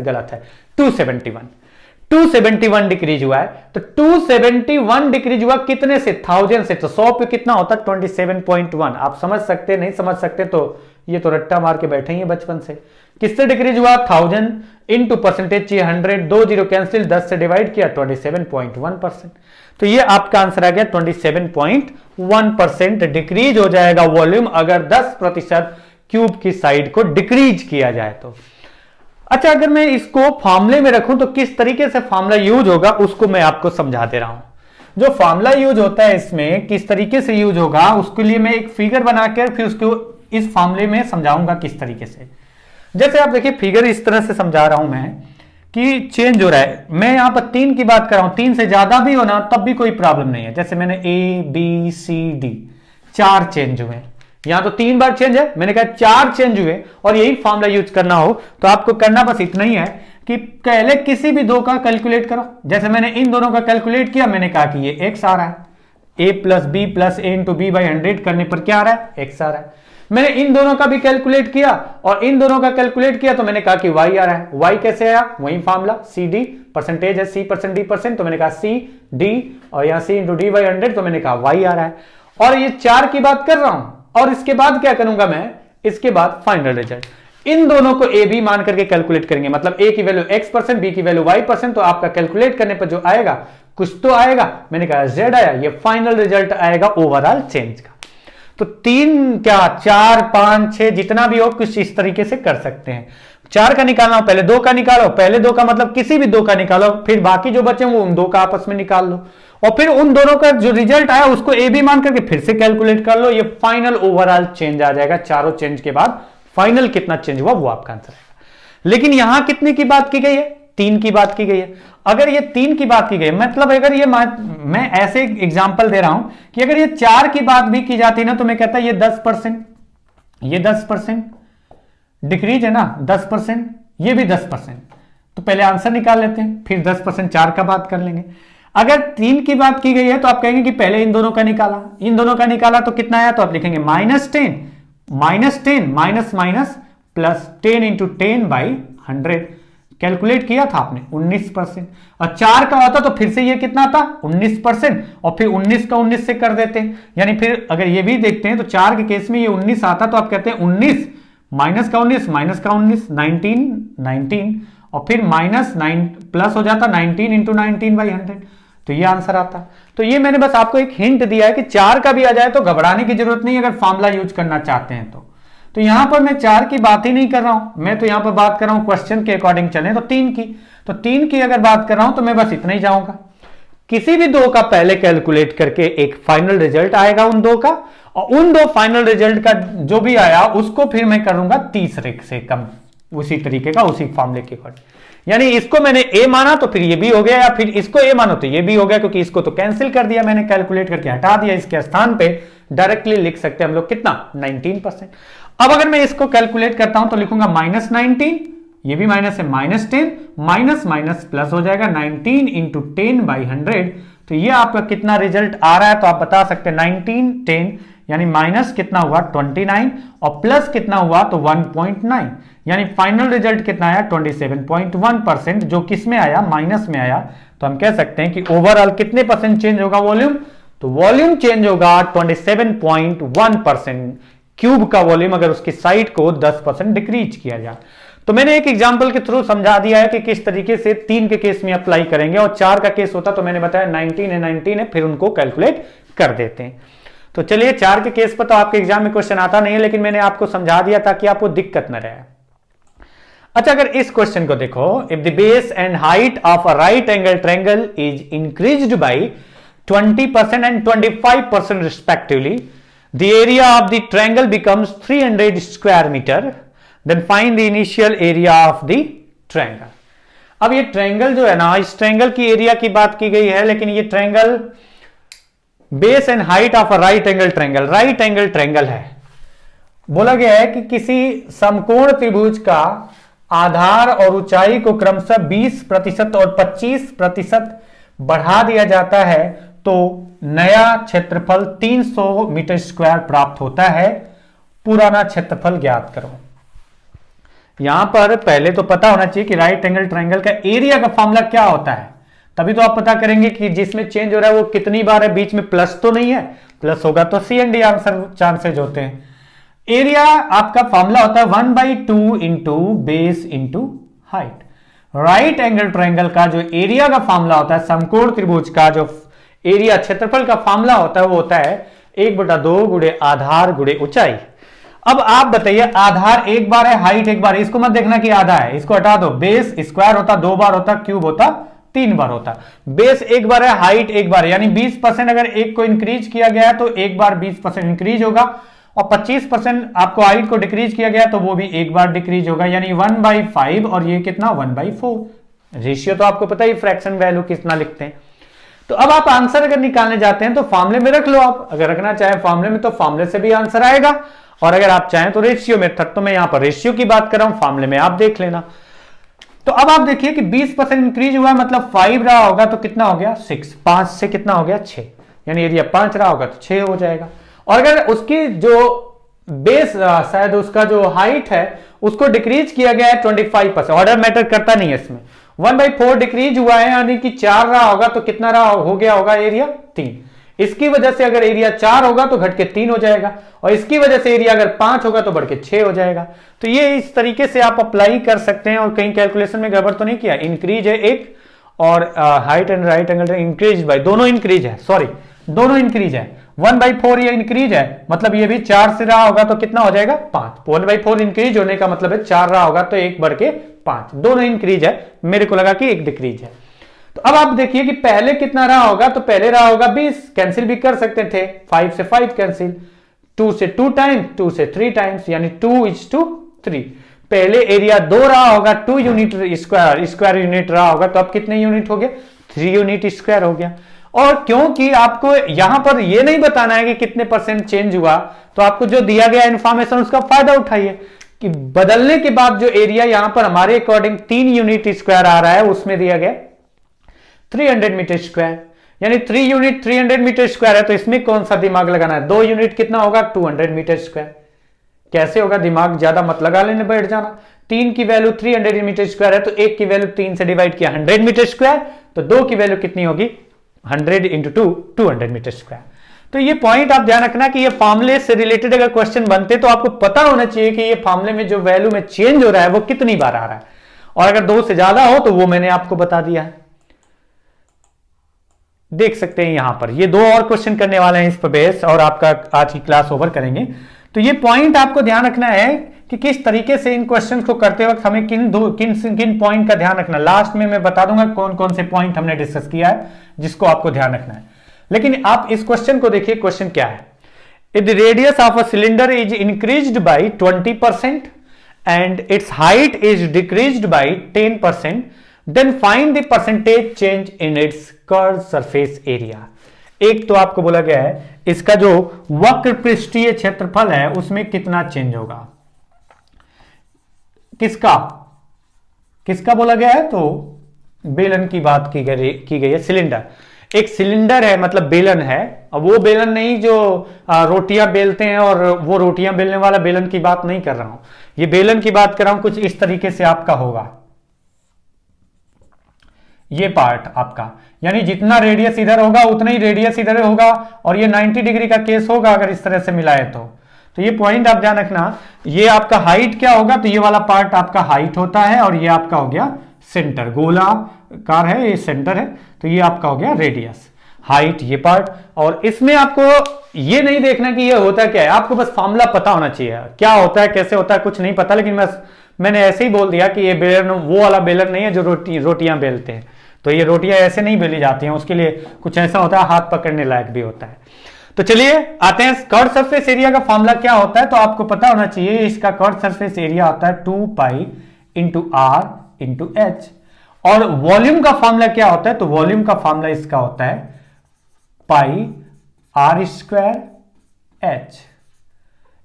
गलत है, 271 डिक्रीज हुआ है। तो 271 डिक्रीज हुआ कितने से, 1000 से, तो 100 पे कितना होता है 27.1। आप समझ सकते नहीं समझ सकते तो ये तो रट्टा मार के बैठे ही है बचपन से। किससे डिक्रीज हुआ, 1000 इंटू परसेंटेज चाहिए 100, 2 जीरो कैंसिल, 10 से डिवाइड किया 27.1%। तो ये आपका आंसर आ गया 27.1% डिक्रीज हो जाएगा वॉल्यूम अगर 10% क्यूब की साइड को डिक्रीज किया जाए तो। अच्छा, अगर मैं इसको फॉर्मूले में रखूं तो किस तरीके से फॉर्मूला यूज होगा उसको मैं आपको समझा दे रहा हूं। जो फॉर्मूला यूज होता है इसमें किस तरीके से यूज होगा, उसके लिए मैं एक फिगर बनाकर फिर उसको इस फॉर्मूले में समझाऊंगा किस तरीके से। जैसे आप देखिए फिगर इस तरह से समझा रहा हूं मैं कि चेंज हो रहा है, मैं यहां पर 3 की बात कर रहा हूं, 3 से ज्यादा भी होना तब भी कोई प्रॉब्लम नहीं है। जैसे मैंने ABCD 4 चेंज हुए, यहां तो 3 बार चेंज है, मैंने कहा 4 चेंज हुए, और यही फॉर्मूला यूज करना हो तो आपको करना बस इतना ही है कि पहले किसी भी 2 का कैलकुलेट करो। जैसे मैंने इन दोनों का कैलकुलेट किया, मैंने कहा कि ये x आ रहा है, a + b + a × b/100 करने पर क्या आ रहा है, x आ रहा है। मैंने इन दोनों का भी कैलकुलेट किया और इन दोनों का कैलकुलेट किया तो मैंने कहा कि y आ रहा है। y कैसे आया, वही फॉर्मूला CD, परसेंटेज है C%D%, तो मैंने कहा CD, और यहां C × d/100, तो मैंने कहा y आ रहा है। और ये 4 की बात कर रहा हूं, और इसके बाद क्या करूंगा मैं, इसके बाद फाइनल रिजल्ट इन दोनों को a b मान करके कैलकुलेट करेंगे, मतलब a की वैल्यू x%, b की वैल्यू y%, तो आपका कैलकुलेट करने पर जो आएगा कुछ तो आएगा, मैंने कहा z आया, ये फाइनल रिजल्ट आएगा ओवरऑल चेंज का। तो 3 क्या 4 5 6 जितना भी हो कुछ इस तरीके से कर सकते हैं। 4 का निकालना हो पहले 2 का निकालो, पहले 2 का मतलब किसी भी 2 का निकालो, फिर बाकी जो बचे वो उन 2 का आपस में निकाल लो, और फिर उन दोनों का जो रिजल्ट आया उसको ए बी मान करके फिर से कैलकुलेट कर लो, ये फाइनल ओवरऑल चेंज आ जाएगा। चारों चेंज के बाद फाइनल कितना चेंज हुआ वो आपका आंसर आएगा। लेकिन यहां कितने की बात की गई है, 3 की बात की गई है। अगर ये 3 की बात की गई, मतलब अगर ये मैं ऐसे एग्जांपल दे रहा हूं कि अगर ये 4 की बात भी की जाती ना तो मैं कहता ये 10%, ये 10% डिक्रीज है ना, 10%, ये भी 10%, तो पहले आंसर निकाल लेते हैं, फिर 10% 4 का बात कर लेंगे। अगर 3 की बात की गई है तो आप कहेंगे कि पहले इन दोनों का निकाला, इन दोनों का निकाला तो कितना आया, तो आप लिखेंगे -10 माइनस माइनस प्लस 10 × 10/100, कैलकुलेट किया था आपने 19%, और 4 का होता तो फिर से ये कितना था 19%, और फिर 19 का 19 से कर देते हैं, यानी फिर अगर ये भी देखते हैं तो 4 के केस में ये 19 आता तो आप कहते हैं 19 माइनस का 19 19 और फिर -9 प्लस हो जाता 19 × 19/100, तो ये आंसर आता। तो ये मैंने बस आपको एक हिंट दिया है कि 4 का भी आ जाए तो घबराने की जरूरत नहीं अगर फॉर्मूला यूज करना चाहते हैं तो यहां पर मैं 4 की बात ही नहीं कर रहा हूं, मैं तो यहां पर बात कर रहा हूं क्वेश्चन के अकॉर्डिंग चले तो 3 की, तो 3 की अगर बात कर रहा हूं तो मैं बस इतना ही जाऊंगा, किसी भी 2 का पहले कैलकुलेट करके एक फाइनल रिजल्ट आएगा उन 2 का, और उन 2 फाइनल रिजल्ट का जो भी आया उसको फिर मैं करूंगा 30 से कम, उसी तरीके का उसी फॉर्मूले के अकॉर्डिंग। यानी इसको मैंने a माना तो फिर ये भी हो गया, या फिर इसको a मानो तो ये भी हो गया, क्योंकि इसको तो कैंसिल कर दिया मैंने, कैलकुलेट करके हटा दिया, इसके स्थान पे डायरेक्टली लिख सकते हैं हम लोग कितना 19%। अब अगर मैं इसको कैलकुलेट करता हूं तो लिखूंगा -19, ये भी माइनस है, -10, माइनस माइनस प्लस हो जाएगा 19 इंटू 10/100। तो ये आपका कितना रिजल्ट आ रहा है, तो आप बता सकते हैं 19 10 यानी माइनस कितना हुआ 29 और प्लस कितना हुआ तो 1.9, यानी फाइनल रिजल्ट कितना आया 27.1%, जो किस में आया माइनस में आया। तो हम कह सकते हैं कि ओवरऑल कितने परसेंट चेंज होगा वॉल्यूम, तो वॉल्यूम चेंज होगा 27.1%। क्यूब का वॉल्यूम अगर उसकी साइड को 10% डिक्रीज किया जाए। तो मैंने एक एग्जांपल के थ्रू समझा दिया है कि किस तरीके से 3 के केस में अप्लाई करेंगे, और 4 का केस होता तो मैंने बताया 19 है, फिर उनको कैलकुलेट कर देते हैं। तो चलिए 4 के केस पर तो आपके एग्जाम में क्वेश्चन आता नहीं है, लेकिन मैंने आपको समझा दिया ताकि आपको दिक्कत न रहे। अच्छा, अगर इस क्वेश्चन को देखो, if the base and height of a right angle triangle is increased by 20% and 25% respectively, the area of the triangle becomes 300 square metre, then find the initial area of the triangle. अब ये ट्रायंगल जो है ना, इस ट्रायंगल की एरिया की बात की गई है, लेकिन ये triangle base and height of a right angle triangle है। बोला गया है कि किसी समकोण त्रिभुज का आधार और ऊंचाई को क्रमशः 20% और 25% बढ़ा दिया जाता है तो नया क्षेत्रफल 300 मीटर स्क्वायर प्राप्त होता है। पुराना क्षेत्रफल ज्ञात करो। यहां पर पहले तो पता होना चाहिए कि राइट एंगल ट्रायंगल का एरिया का फॉर्मूला क्या होता है, तभी तो आप पता करेंगे कि जिसमें चेंज हो रहा है वो कितनी बार है, बीच में प्लस तो नहीं है, प्लस होगा तो सी एंड डी आंसर चांसेज होते हैं। एरिया आपका फॉर्मूला होता है 1/2 into base into height. Right angle triangle का जो एरिया का फॉर्मूला होता है, समकोण त्रिभुज का जो एरिया क्षेत्रफल का फॉर्मूला होता है वो होता है 1/2 गुणे आधार गुणे ऊंचाई। अब आप बताइए, आधार एक बार है, हाइट एक बार है, इसको मत देखना कि आधा है, इसको हटा दो। बेस स्क्वायर होता 2 बार होता, क्यूब होता 3 बार होता। बेस एक बार है, हाइट एक बार है, यानी 20% अगर एक को इंक्रीज किया गया है तो एक बार 20% इंक्रीज होगा, और 25% आपको हाइट को डिक्रीज किया गया तो वो भी एक बार डिक्रीज होगा, यानी 1/5 और ये कितना 1/4। रेशियो तो आपको पता ही, फ्रैक्शन वैल्यू कितना लिखते हैं। तो अब आप आंसर अगर निकालने जाते हैं तो फॉर्मूले में रख लो आप, अगर रखना चाहें फॉर्मूले में तो फॉर्मूले से भी आंसर आएगा, और अगर आप चाहें तो रेशियो मेथड, तो मैं यहां पर रेशियो की बात कर रहा हूं, फॉर्मूले में आप देख लेना। तो अब आप देखिए कि 20% इंक्रीज हुआ, मतलब 5 रहा होगा तो कितना हो गया 6, 5 से कितना हो गया 6, यानी एरिया 5 रहा होगा तो 6 हो जाएगा। और अगर उसकी जो बेस शायद उसका जो हाइट है उसको डिक्रीज किया गया है 25%, ऑर्डर मैटर करता नहीं है इसमें, 1/4 डिक्रीज हुआ है, यानी कि 4 रहा होगा तो कितना रहा हो गया होगा एरिया 3। इसकी वजह से अगर एरिया 4 होगा तो घट के 3 हो जाएगा, और इसकी वजह से एरिया अगर 5 होगा तो बढ़ के 6 हो जाएगा। तो ये इस तरीके से आप अप्लाई कर सकते हैं, और कहीं कैलकुलेशन में गड़बड़ तो नहीं किया। इंक्रीज है एक, और height and right angle increase by, दोनों इंक्रीज है, सॉरी दोनों इंक्रीज है। 1/4 ये इंक्रीज है, मतलब ये भी 4 से रहा होगा तो कितना हो जाएगा 5। 1/4 इंक्रीज होने का मतलब है 4 रहा होगा तो एक बढ़ के 5, दोनों इंक्रीज है, मेरे को लगा कि एक डिक्रीज है। तो अब आप देखिए कि पहले कितना रहा होगा, तो पहले रहा होगा 20, कैंसिल भी कर सकते थे, 5 से 5 कैंसिल, 2 से 2 टाइम्स, 2 से 3 टाइम्स, यानी 2:3। पहले एरिया 2 रहा होगा, 2 यूनिट स्क्वायर यूनिट रहा होगा, तो अब कितने यूनिट हो गए 3 यूनिट स्क्वायर हो गया। और क्योंकि आपको यहां पर यह नहीं बताना है कि कितने परसेंट चेंज हुआ, तो आपको जो दिया गया इंफॉर्मेशन उसका फायदा उठाइए कि बदलने के बाद जो एरिया यहां पर हमारे अकॉर्डिंग 3 यूनिट स्क्वायर आ रहा है उसमें दिया गया 300 मीटर स्क्वायर, यानी 3 यूनिट 300 मीटर स्क्वायर है, तो इसमें कौन सा दिमाग लगाना है, 2 यूनिट कितना होगा 200 मीटर स्क्वायर। कैसे होगा, दिमाग ज्यादा मत लगा लेने बैठ जाना। 3 की वैल्यू 300 मीटर स्क्वायर है, तो 1 की वैल्यू 3 से डिवाइड किया 100 मीटर स्क्वायर, तो 2 की वैल्यू कितनी होगी 100 इंटू 2 200 मीटर स्क्वायर। तो ये पॉइंट आप ध्यान रखना कि ये फॉर्मूले से रिलेटेड अगर क्वेश्चन बनते तो आपको पता होना चाहिए कि ये फॉर्मूले में जो वैल्यू में चेंज हो रहा है वो कितनी बार आ रहा है, और अगर 2 से ज्यादा हो तो वो मैंने आपको बता दिया है। देख सकते हैं यहां पर ये 2 और क्वेश्चन करने वाले हैं इस पर बेस, और आपका आज की क्लास ओवर करेंगे। तो ये पॉइंट आपको ध्यान रखना है कि किस तरीके से इन क्वेश्चन को करते वक्त हमें किन पॉइंट का ध्यान रखना। लास्ट में मैं बता दूंगा कौन कौन से पॉइंट हमने डिस्कस किया है जिसको आपको ध्यान रखना है। लेकिन आप इस क्वेश्चन को देखिए, क्वेश्चन क्या है, if the radius of a cylinder is increased by 20% and its height is decreased by 10%, then find the percentage change in its curved surface area। एक तो आपको बोला गया है इसका जो वक्र पृष्ठीय क्षेत्रफल है उसमें कितना चेंज होगा, किसका बोला गया है, तो बेलन की बात की गई है। सिलेंडर, एक सिलेंडर है मतलब बेलन है, अब वो बेलन नहीं जो रोटियां बेलते हैं, और वो रोटियां बेलने वाला बेलन की बात नहीं कर रहा हूं, ये बेलन की बात कर रहा हूं। कुछ इस तरीके से आपका होगा ये पार्ट आपका, यानी जितना रेडियस इधर होगा उतना ही रेडियस इधर होगा, और ये 90 डिग्री का केस होगा अगर इस तरह से मिलाए तो ये पॉइंट आप ध्यान रखना। ये आपका हाइट क्या होगा, तो ये वाला पार्ट आपका हाइट होता है, और ये आपका हो गया सेंटर, गोलाकार है ये सेंटर है, तो ये आपका हो गया रेडियस, हाइट ये पार्ट। और इसमें आपको ये नहीं देखना कि ये होता क्या है, आपको बस फॉर्मूला पता होना चाहिए, क्या होता है कैसे होता है कुछ नहीं पता, लेकिन मैंने ऐसे ही बोल दिया कि ये बेलन वो वाला बेलन नहीं है जो रोटियां बेलते हैं, तो ये रोटियां ऐसे नहीं बेली जाती हैं, उसके लिए कुछ ऐसा होता है, हाथ पकड़ने लायक भी होता है। तो चलिए आते हैं कर्व सरफेस एरिया का फॉर्मूला क्या होता है, तो आपको पता होना चाहिए इसका कर्व सरफेस एरिया होता है 2 pi into r into h. और वॉल्यूम का फॉर्मूला क्या होता है, तो वॉल्यूम का फॉर्मूला इसका होता है पाई आर स्क्वायर एच।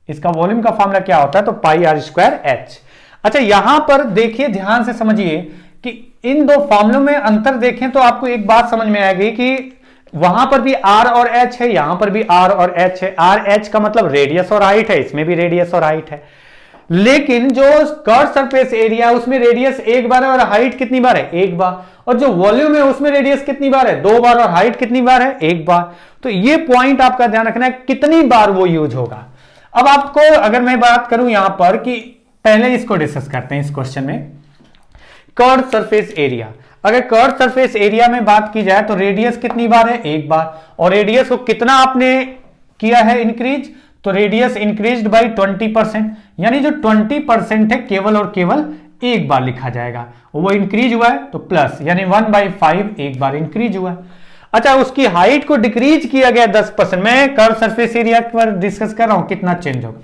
इसका वॉल्यूम का फॉर्मूला क्या होता है, तो पाई आर स्क्वायर एच। अच्छा यहां पर देखिए ध्यान से समझिए कि इन दो फॉर्मूलों में अंतर देखें तो आपको एक बात समझ में आएगी कि वहां पर भी आर और एच है, यहां पर भी आर और एच है। आर एच का मतलब रेडियस और हाइट है, इसमें भी रेडियस और हाइट है, लेकिन जो कर्व सरफेस एरिया है उसमें रेडियस एक बार है और हाइट कितनी बार है, एक बार। और जो वॉल्यूम है उसमें रेडियस कितनी बार है, 2 बार, और हाइट कितनी बार है, 1 बार। तो ये पॉइंट आपका ध्यान रखना है कितनी बार वो यूज होगा। अब आपको अगर मैं बात करूं यहां पर कि पहले इसको डिस्कस करते हैं इस क्वेश्चन में, कर्व सरफेस एरिया। अगर कर्व सरफेस एरिया में बात की जाए तो रेडियस कितनी बार है, 1 बार, और रेडियस को कितना आपने किया है इंक्रीज, तो रेडियस इंक्रीज्ड बाय 20%, यानी जो 20% है केवल और केवल एक बार लिखा जाएगा, वो इंक्रीज हुआ है तो प्लस, यानी 1/5 एक बार इंक्रीज हुआ है। अच्छा उसकी हाइट को डिक्रीज किया गया 10%, मैं कर्व सरफेस एरिया पर डिस्कस कर रहा हूं कितना चेंज होगा।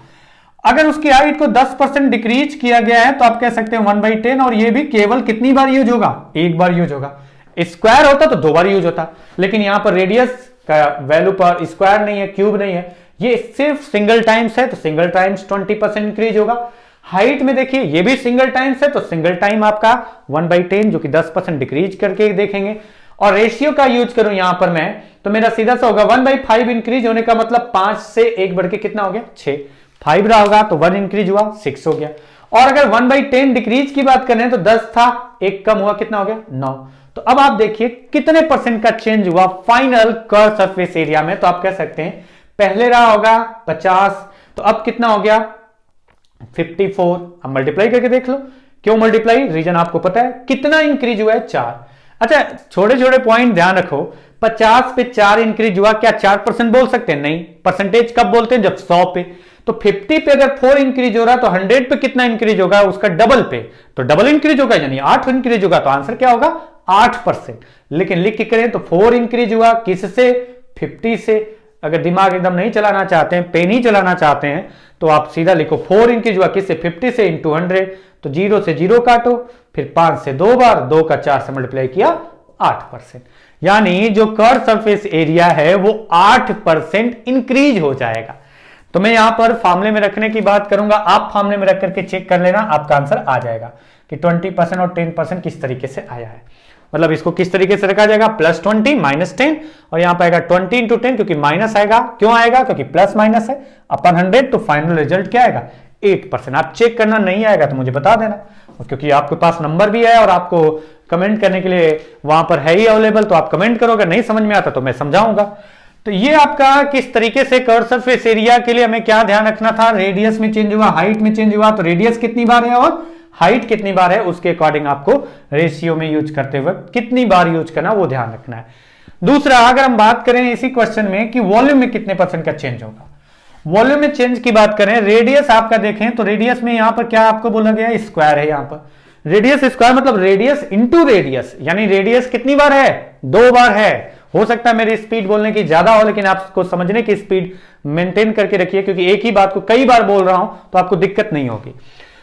अगर उसकी हाइट को 10% डिक्रीज किया गया है तो आप कह सकते हैं 1/10, और ये भी केवल कितनी बार यूज होगा, एक बार यूज होगा। स्क्वायर होता तो 2 बार यूज होता, लेकिन यहां पर रेडियस का वैल्यू पर स्क्वायर नहीं है, क्यूब नहीं है, ये सिर्फ सिंगल टाइम्स है तो सिंगल टाइम्स 20% इंक्रीज होगा। हाइट में देखिए ये भी सिंगल टाइम्स है तो सिंगल टाइम आपका 1/10 जो कि 10% डिक्रीज करके देखेंगे। और रेशियो का यूज करूं यहां पर मैं तो मेरा सीधा सा होगा 1/5 इंक्रीज होने का मतलब 5 से 1 बढ़ के कितना हो गया, 6। 5 रहा होगा तो 1 इंक्रीज हुआ 6 हो गया। और अगर 1/10 डिक्रीज की बात करें तो 10 था, 1 कम हुआ, कितना हो गया, 9। तो अब आप देखिए कितने परसेंट का चेंज हुआ फाइनल कर्व सरफेस एरिया में, तो आप कह सकते हैं पहले रहा होगा 50, तो अब कितना हो गया 54। अब मल्टीप्लाई करके देख लो, क्यों मल्टीप्लाई, रीजन आपको पता है, कितना इंक्रीज हुआ है, 4। अच्छा छोटे छोटे पॉइंट ध्यान रखो, 50 पे 4 इंक्रीज हुआ, क्या 4% बोल सकते हैं, नहीं। परसेंटेज कब बोलते हैं, जब 100 पे। तो 50 पे अगर 4 इंक्रीज हो रहा है तो 100 पे कितना इंक्रीज होगा, उसका डबल पे, तो डबल इंक्रीज होगा यानी 8 इंक्रीज होगा, तो आंसर क्या होगा 8%। लेकिन लिख के करें तो 4 इंक्रीज हुआ किससे, 50 से। अगर दिमाग एकदम नहीं चलाना चाहते हैं, पेन ही चलाना चाहते हैं, तो आप सीधा लिखो 4 इंक्रीज हुआ किससे, 50 से इंटू 100, तो 0 से 0 काटो, फिर 5 से 2 बार, 2 का 4 से मल्टीप्लाई किया 8%, यानी जो कर्व सरफेस एरिया है वो 8% इंक्रीज हो जाएगा। तो मैं यहां पर फार्मूले में रखने की बात करूंगा, आप फार्मूले में रख करके चेक कर लेना, आपका आंसर आ जाएगा कि 20% और 10% किस तरीके से आया है। मतलब इसको किस तरीके से रखा जाएगा, +20 -10, और यहां पर आएगा 20 × 10, क्योंकि माइनस आएगा, क्यों आएगा, क्योंकि प्लस माइनस है, अपन 100, तो फाइनल रिजल्ट क्या आएगा 8%। आप चेक करना, नहीं आएगा तो मुझे बता देना, क्योंकि आपके पास नंबर भी है और आपको कमेंट करने के लिए वहां पर है ही अवेलेबल, तो आप कमेंट करो, अगर नहीं समझ में आता तो मैं समझाऊंगा। तो ये आपका किस तरीके से कर्व सरफेस एरिया के लिए हमें क्या ध्यान रखना था, रेडियस में चेंज हुआ, हाइट में चेंज हुआ, तो रेडियस कितनी बार है और हाइट कितनी बार है, उसके अकॉर्डिंग आपको रेशियो में यूज करते हुए कितनी बार यूज करना वो ध्यान रखना है। दूसरा, अगर हम बात करें इसी क्वेश्चन में कि वॉल्यूम में कितने % का चेंज होगा, वॉल्यूम में चेंज की बात करें, रेडियस आपका देखें तो रेडियस में यहां पर क्या आपको बोला गया है, स्क्वायर है। यहां पर रेडियस स्क्वायर मतलब रेडियस इंटू रेडियस, यानी रेडियस कितनी बार है, 2 बार है। हो सकता है मेरी स्पीड बोलने की ज्यादा हो, लेकिन आपको समझने की स्पीड मेंटेन करके रखिए, क्योंकि एक ही बात को कई बार बोल रहा हूं तो आपको दिक्कत नहीं होगी।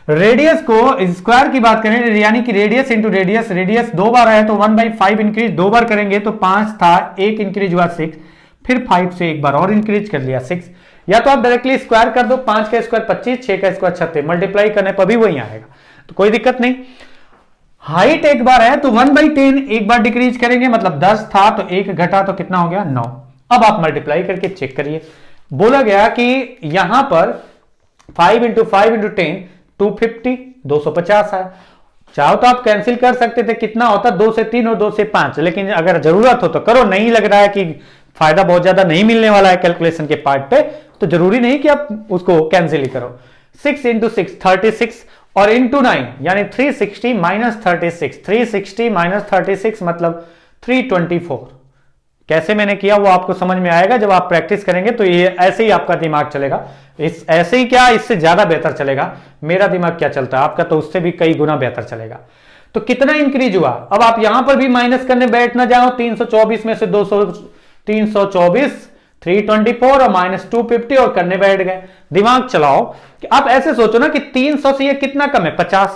रेडियस को स्क्वायर की बात करें यानी कि रेडियस इंटू रेडियस, रेडियस 2 बार आया तो 1/5 इंक्रीज, 2 बार करेंगे तो 5 था, 1 इंक्रीज हुआ 6, फिर 5 से एक बार और इंक्रीज कर लिया 6। या तो आप डायरेक्टली स्क्वायर कर दो, 5 का स्क्वायर 25, 6 का स्क्वायर 36, मल्टीप्लाई करने पर भी वही आएगा, तो कोई दिक्कत नहीं। हाइट एक बार है तो 1/10 एक बार डिक्रीज करेंगे, मतलब 10 था तो 1 घटा तो कितना हो गया 9। अब आप मल्टीप्लाई करके चेक करिए, बोला गया कि यहां पर 5 इंटू 5 इंटू 10 250, 250 है। चाहो तो आप कैंसिल कर सकते थे, कितना होता 2 से 3 और 2 से 5, लेकिन अगर जरूरत हो तो करो, नहीं लग रहा है कि फायदा बहुत ज्यादा नहीं मिलने वाला है कैलकुलेशन के पार्ट पे, तो जरूरी नहीं कि आप उसको कैंसिल ही करो। 6 इंटू 6 36 और इंटू 9 यानी 360 माइनस 36, 360 माइनस 36 मतलब 324। कैसे मैंने किया वो आपको समझ में आएगा जब आप प्रैक्टिस करेंगे, तो ये ऐसे ही आपका दिमाग चलेगा, इस ऐसे ही क्या इससे ज्यादा बेहतर चलेगा। मेरा दिमाग क्या चलता है, आपका तो उससे भी कई गुना बेहतर चलेगा। तो कितना इंक्रीज हुआ, अब आप यहां पर भी माइनस करने बैठ ना जाओ, 324 में से 324 324 और माइनस 250 और करने बैठ गए। दिमाग चलाओ कि आप ऐसे सोचो ना कि 300 से ये कितना कम है 50,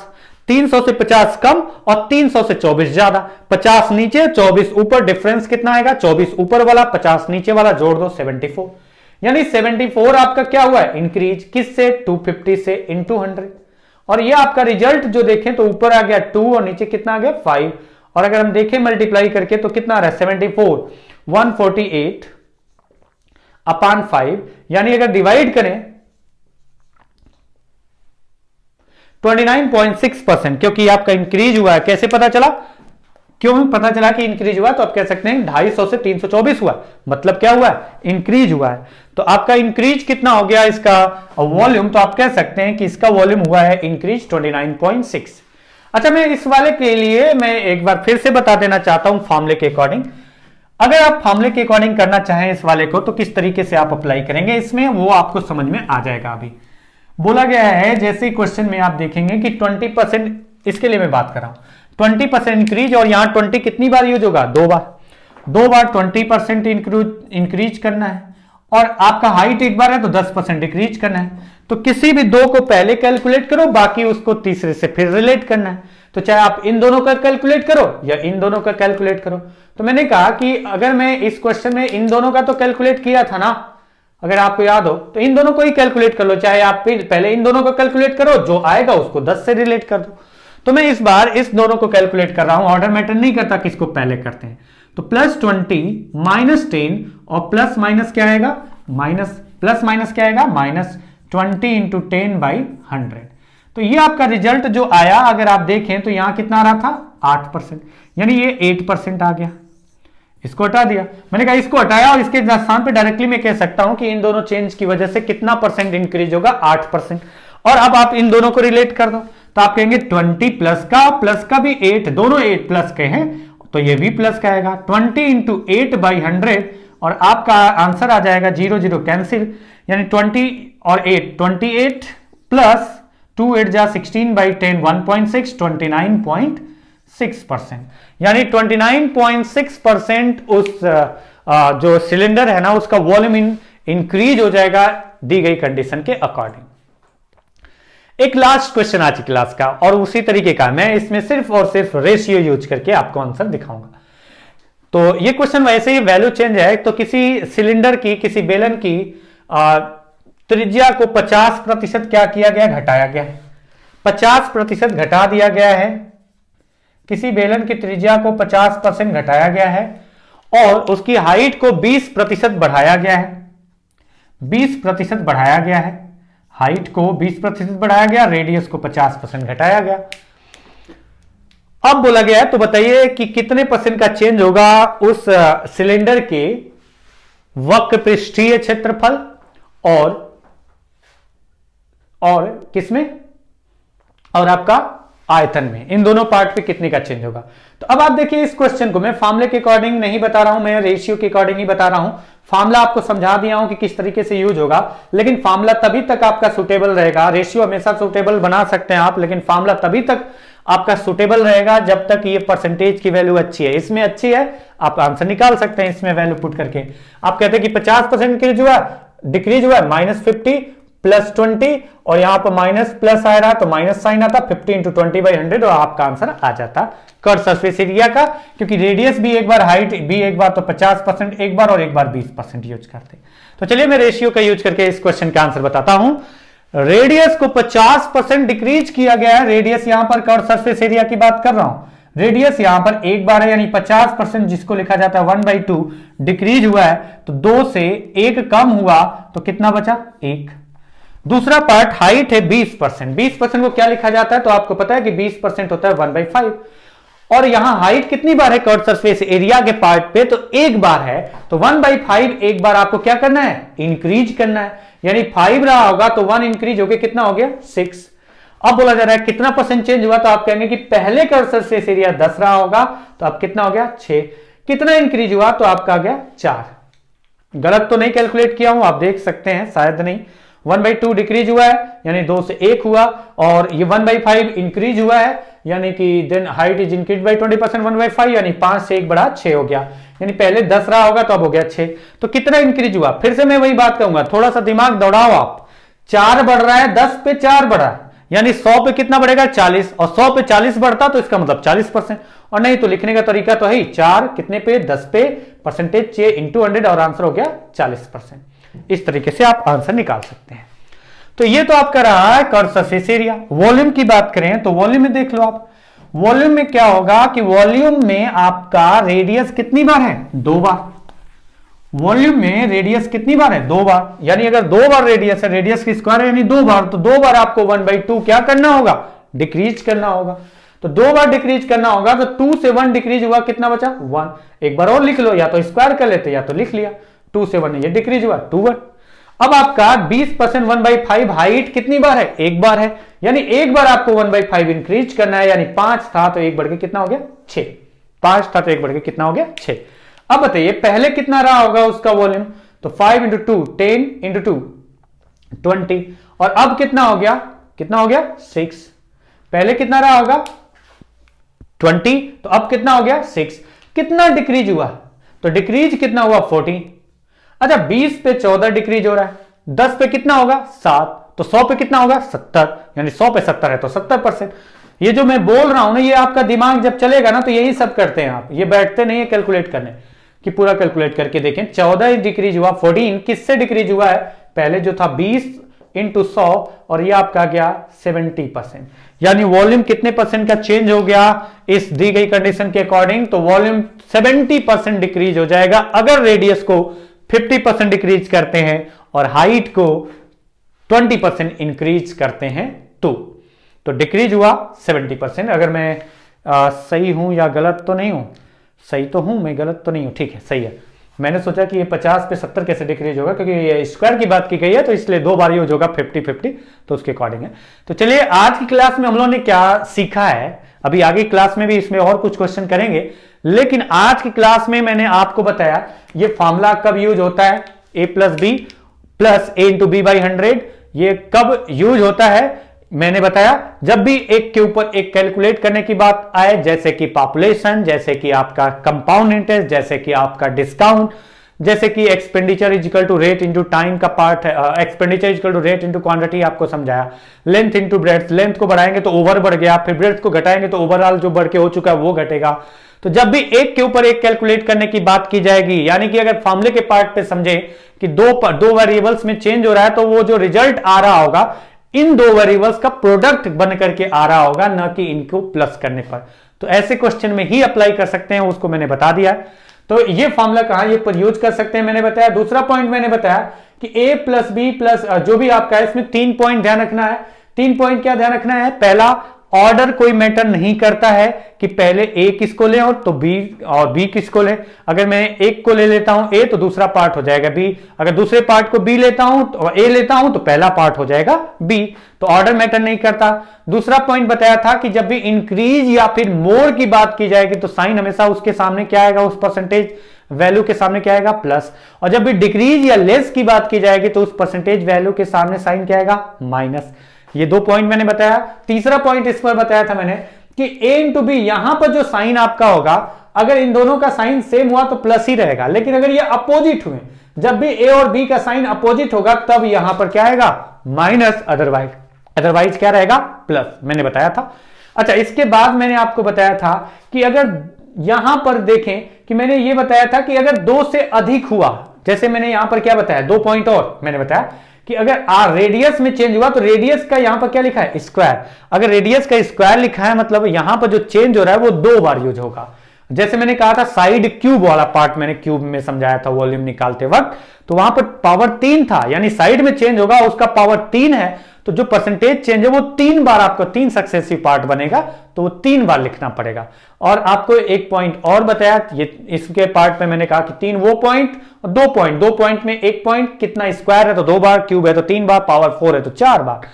300 से 50 कम और 300 से 24 ज्यादा, 50 नीचे 24 ऊपर, डिफरेंस कितना आएगा 24 ऊपर वाला 50 नीचे वाला, जोड़ दो 74, यानी 74 आपका क्या हुआ है इंक्रीज, किससे 250 से इंटू 100। और ये आपका रिजल्ट जो देखें तो ऊपर आ गया 2 और नीचे कितना आ गया 5, और अगर हम देखें मल्टीप्लाई करके तो कितना आ रहा है 74 148 अपॉन 5, यानी अगर डिवाइड करें 29.6%, क्योंकि आपका इंक्रीज हुआ है। कैसे पता चला, क्यों पता चला कि इंक्रीज हुआ, तो आप कह सकते हैं 250 से 324 हुआ, मतलब क्या हुआ है इंक्रीज हुआ है। तो आपका इंक्रीज कितना हो गया इसका वॉल्यूम, तो आप कह सकते हैं कि इसका वॉल्यूम हुआ है इंक्रीज 29.6। अच्छा, मैं इस वाले के लिए मैं एक बार फिर से बता देना चाहता हूं फॉर्मूले के अकॉर्डिंग। अगर आप फॉर्मूले के अकॉर्डिंग करना चाहें इस वाले को, तो किस तरीके से आप अप्लाई करेंगे इसमें, वो आपको समझ में आ जाएगा। अभी बोला गया है जैसे क्वेश्चन में आप देखेंगे कि 20%, इसके लिए मैं बात कर रहा हूं 20% इंक्रीज, और यहां 20 कितनी बार यूज होगा 2 बार 20% इंक्रीज करना है, और आपका हाइट एक बार है तो 10% डिक्रीज करना है। तो किसी भी दो को पहले कैलकुलेट करो, बाकी उसको तीसरे से फिर रिलेट करना है। तो चाहे आप इन दोनों का कैलकुलेट करो या इन दोनों का कैलकुलेट करो। तो मैंने कहा कि अगर मैं इस क्वेश्चन में इन दोनों का तो कैलकुलेट किया था ना, अगर आपको याद हो तो इन दोनों को ही कैलकुलेट कर लो, चाहे आप पहले इन दोनों को कैलकुलेट करो, जो आएगा उसको 10 से रिलेट कर दो। तो मैं इस बार इस दोनों को कैलकुलेट कर रहा हूं, ऑर्डर मैटर नहीं करता किसको पहले करते हैं। तो +20 -10 और प्लस माइनस क्या आएगा प्लस माइनस क्या आएगा -20 इंटू 10/100। तो ये आपका रिजल्ट जो आया, अगर आप देखें तो यहां कितना आ रहा था 8%, यानी ये 8% आ गया। इसको हटा दिया, मैंने कहा इसको हटाया, और इसके स्थान पे डायरेक्टली मैं कह सकता हूं कि इन दोनों चेंज की वजह से कितना परसेंट इंक्रीज होगा 8%। और अब आप इन दोनों को रिलेट कर दो, तो आप कहेंगे 20 प्लस का भी 8, दोनों 8 प्लस के हैं, तो ये भी प्लस का आएगा 20 इंटू 8/100, और आपका आंसर आ जाएगा 0 0 कैंसिल, यानी 20 और 8 28 प्लस 2 8 जा 16/10 1.6 29.6%, यानी 29.6% उस जो सिलेंडर है ना उसका वॉल्यूम इंक्रीज हो जाएगा दी गई कंडीशन के अकॉर्डिंग। एक लास्ट क्वेश्चन आज की क्लास का, और उसी तरीके का मैं इसमें सिर्फ और सिर्फ रेशियो यूज करके आपको आंसर दिखाऊंगा। तो ये क्वेश्चन वैसे ही वैल्यू चेंज है, तो किसी सिलेंडर की, किसी बेलन की त्रिज्या को 50% क्या किया गया, घटाया गया है, 50% घटा दिया गया है। किसी बेलन की त्रिज्या को 50% घटाया गया है, और उसकी हाइट को 20% बढ़ाया गया है, 20% बढ़ाया गया है, हाइट को 20% बढ़ाया गया, रेडियस को 50% घटाया गया। अब बोला गया है, तो बताइए कि कितने % का चेंज होगा उस सिलेंडर के वक्र पृष्ठीय क्षेत्रफल और किसमें, और आपका आयतन में, इन दोनों पार्ट पे कितने का चेंज होगा। तो अब आप देखिए इस क्वेश्चन को मैं फॉर्मूले के अकॉर्डिंग नहीं बता रहा हूं, मैं रेशियो के अकॉर्डिंग ही बता रहा हूं। फॉर्मूला आपको समझा दिया हूं कि किस तरीके से यूज होगा, लेकिन फॉर्मूला तभी तक आपका सुटेबल रहेगा। रेशियो हमेशा सुटेबल बना सकते हैं आप, लेकिन फॉर्मूला तभी तक आपका सुटेबल रहेगा जब तक ये परसेंटेज की वैल्यू अच्छी है। इसमें अच्छी है, आप आंसर निकाल सकते हैं इसमें वैल्यू पुट करके। आप कहते हैं कि 50% डिक्रीज हुआ -50 +20 और यहां पर माइनस प्लस आ रहा तो माइनस साइन आता, 50 इंटू 20/100 और आपका आंसर आ जाता कर्व सरफेस एरिया का, क्योंकि रेडियस भी एक बार, हाइट भी एक बार, तो 50% एक बार और एक बार 20% यूज करते। तो चलिए मैं रेशियो का यूज करके इस क्वेश्चन का आंसर बताता हूं। रेडियस को 50% डिक्रीज किया गया है। रेडियस यहां पर कर्व सरफेस एरिया की बात कर रहा हूं। रेडियस यहां पर एक बार है, यानी 50% जिसको लिखा जाता है 1/2 डिक्रीज हुआ है, तो 2 से 1 कम हुआ तो कितना बचा? 1। दूसरा पार्ट हाइट है 20%। 20% को क्या लिखा जाता है? तो आपको पता है कि 20% होता है 1/5। और यहां हाइट कितनी बार है कर्व सरफेस एरिया के पार्ट पे? तो एक बार है, तो 1/5 एक बार आपको क्या करना है? इंक्रीज करना है, यानी 5 रहा होगा तो 1 इंक्रीज हो गया, कितना हो गया? 6। अब बोला जा रहा है कितना परसेंट चेंज हुआ, तो आप कहेंगे कि पहले कर्व सरफेस एरिया 10 रहा होगा, तो अब कितना हो गया? 6। कितना इंक्रीज हुआ, तो आपका आ गया 4। गलत तो नहीं कैलकुलेट किया हूं, आप देख सकते हैं, शायद नहीं। 1/2 डिक्रीज हुआ है, यानी 2 से 1 हुआ, और ये 1/5 इंक्रीज हुआ है, यानी कि then height is increase by 20%, 1/5 यानी 5 से 1 बढ़ा 6 हो गया, यानी पहले 10 रहा होगा तो अब हो गया 6। तो कितना इंक्रीज हुआ? फिर से मैं वही बात कहूंगा, थोड़ा सा दिमाग दौड़ाओ आप। 4 बढ़ रहा है, 10 पे 4 बढ़ा, यानी 100 पे कितना बढ़ेगा? 40, और 100 पे 40 बढ़ता तो इसका मतलब 40%। और नहीं तो लिखने का तरीका तो है 4 कितने पे? 10 पे, परसेंटेज चे इंटू 100 और आंसर हो गया 40%। इस तरीके से आप आंसर निकाल सकते हैं। तो ये तो आपका रहा है कर्व सरफेस एरिया। वॉल्यूम की बात करें तो वॉल्यूम में देख लो आप, वॉल्यूम में क्या होगा कि वॉल्यूम में आपका रेडियस कितनी बार है? 2 बार। वॉल्यूम में रेडियस कितनी बार है? 2 बार, यानी अगर 2 बार रेडियस है, रेडियस की स्क्वायर है यानी 2 बार, तो 2 बार आपको 1/2 क्या करना होगा? डिक्रीज करना होगा। तो 2 बार डिक्रीज करना होगा, तो 2 से 1 डिक्रीज हुआ, कितना बचा? 1। एक बार और लिख लो, या तो स्क्वायर कर लेते या तो लिख लिया, 2 से 1 ये डिक्रीज हुआ 2 1। अब आपका 20% 1/5 हाइट कितनी बार है? एक बार है, यानी एक बार आपको 1/5 इंक्रीज करना है, यानी 5 था तो 1 बढ़ के कितना हो गया? 6। 5 था तो 1 बढ़ के कितना हो गया? 6। अब बताइए पहले कितना रहा होगा उसका वॉल्यूम? तो 5 इंटू 2 10 इंटू 2 20, और अब कितना हो गया? कितना हो गया? 6। पहले कितना रहा होगा? 20, तो अब कितना हो गया? 6। कितना डिक्रीज हुआ? तो डिक्रीज कितना हुआ? 14। अच्छा 20 पे 14 डिक्रीज हो रहा है, 10 पे कितना होगा? 7, तो 100 पे कितना होगा? 70, यानी 100 पे 70 है तो 70%। ये जो मैं बोल रहा हूं ना, ये आपका दिमाग जब चलेगा ना तो यही सब करते हैं आप, ये बैठते नहीं है कैलकुलेट करने कि पूरा कैलकुलेट करके देखें। 14 डिक्रीज हुआ, 14 किससे डिक्रीज हुआ है? पहले जो था 20 इंटू 100, और ये आपका गया 70%, यानी वॉल्यूम कितने परसेंट का चेंज हो गया इस दी गई कंडीशन के अकॉर्डिंग? तो वॉल्यूम 70% डिक्रीज हो जाएगा अगर रेडियस को 50% डिक्रीज करते हैं और हाइट को 20% इंक्रीज करते हैं। तो डिक्रीज हुआ 70%। अगर मैं सही हूं या गलत तो नहीं हूं? सही तो हूं मैं, गलत तो नहीं हूं, ठीक है सही है। मैंने सोचा कि ये 50 पे 70 कैसे डिक्रीज होगा, क्योंकि ये स्क्वायर की बात की गई है तो इसलिए 2 बार यूज होगा 50-50, तो उसके अकॉर्डिंग है। तो चलिए आज की क्लास में हम लोगों ने क्या सीखा है, अभी आगे क्लास में भी इसमें और कुछ क्वेश्चन करेंगे, लेकिन आज की क्लास में मैंने आपको बताया ये फॉर्मूला कब यूज होता है, a + b + a × b/100, ये कब यूज होता है मैंने बताया जब भी एक के ऊपर एक कैलकुलेट करने की बात आए, जैसे कि पॉपुलेशन, जैसे कि आपका कंपाउंड इंटरेस्ट, जैसे कि आपका डिस्काउंट, जैसे कि expenditure equal to rate into time का पार्ट है, expenditure equal to rate into quantity आपको समझाया। लेंथ इंटू ब्रेड्थ, लेंथ को बढ़ाएंगे तो ओवर बढ़ गया, फिर ब्रेड्थ को घटाएंगे तो ओवरऑल जो बढ़ के हो चुका है वो घटेगा। तो जब भी एक के ऊपर एक कैलकुलेट करने की बात की जाएगी, यानी कि अगर फॉर्मूले के पार्ट पे समझे कि दो वेरिएबल्स में चेंज हो रहा है, तो वो जो रिजल्ट आ रहा होगा इन 2 वेरिएबल्स का प्रोडक्ट बन करके आ रहा होगा, ना कि इनको प्लस करने पर। तो ऐसे क्वेश्चन में ही अप्लाई कर सकते हैं, उसको मैंने बता दिया है। तो ये फॉर्मूला कहां ये पर यूज कर सकते हैं मैंने बताया। दूसरा पॉइंट मैंने बताया कि a + b+ जो भी आपका है, इसमें 3 पॉइंट ध्यान रखना है। 3 पॉइंट क्या ध्यान रखना है? पहला, ऑर्डर कोई मैटर नहीं करता है कि पहले a किसको ले और तो b और b किसको ले। अगर मैं एक को ले लेता हूं a तो दूसरा पार्ट हो जाएगा b, अगर दूसरे पार्ट को b लेता हूं तो a लेता हूं तो पहला पार्ट हो जाएगा b। तो ऑर्डर मैटर नहीं करता। दूसरा पॉइंट बताया था कि जब भी इंक्रीज या फिर मोर की बात की जाएगी तो साइन हमेशा उसके सामने क्या आएगा, उस परसेंटेज वैल्यू के सामने क्या आएगा? प्लस। और जब भी डिक्रीज या लेस की बात की जाएगी तो उस परसेंटेज वैल्यू के सामने साइन क्या आएगा? माइनस। ये 2 पॉइंट मैंने बताया। तीसरा पॉइंट इस पर बताया था मैंने कि a × b, यहां पर जो साइन आपका होगा, अगर इन दोनों का साइन सेम हुआ तो प्लस ही रहेगा, लेकिन अगर ये अपोजिट हुए जब भी ए और बी का साइन अपोजिट होगा तब यहां पर क्या आएगा, माइनस, अदरवाइज क्या रहेगा, प्लस, मैंने बताया था। अच्छा, इसके बाद मैंने आपको बताया था कि अगर यहां पर देखें कि मैंने ये बताया था कि अगर 2 से अधिक हुआ, जैसे मैंने यहां पर क्या बताया, 2 पॉइंट और मैंने बताया कि अगर रेडियस में चेंज हुआ तो रेडियस का यहां पर क्या लिखा है, स्क्वायर। अगर रेडियस का स्क्वायर लिखा है मतलब यहां पर जो चेंज हो रहा है वो 2 बार यूज होगा। जैसे मैंने कहा था साइड क्यूब वाला पार्ट मैंने क्यूब में समझाया था वॉल्यूम निकालते वक्त, तो वहां पर पावर 3 था, यानी साइड में चेंज होगा उसका पावर 3 है, तो जो परसेंटेज चेंज है वो 3 बार, आपको 3 सक्सेसिव पार्ट बनेगा तो वो 3 बार लिखना पड़ेगा। और आपको एक पॉइंट और बताया, ये इसके पार्ट में मैंने कहा कि 3 वो पॉइंट और 2 पॉइंट, 2 पॉइंट में एक पॉइंट कितना, स्क्वायर है तो 2 बार, क्यूब है तो 3 बार, पावर 4 है तो 4 बार।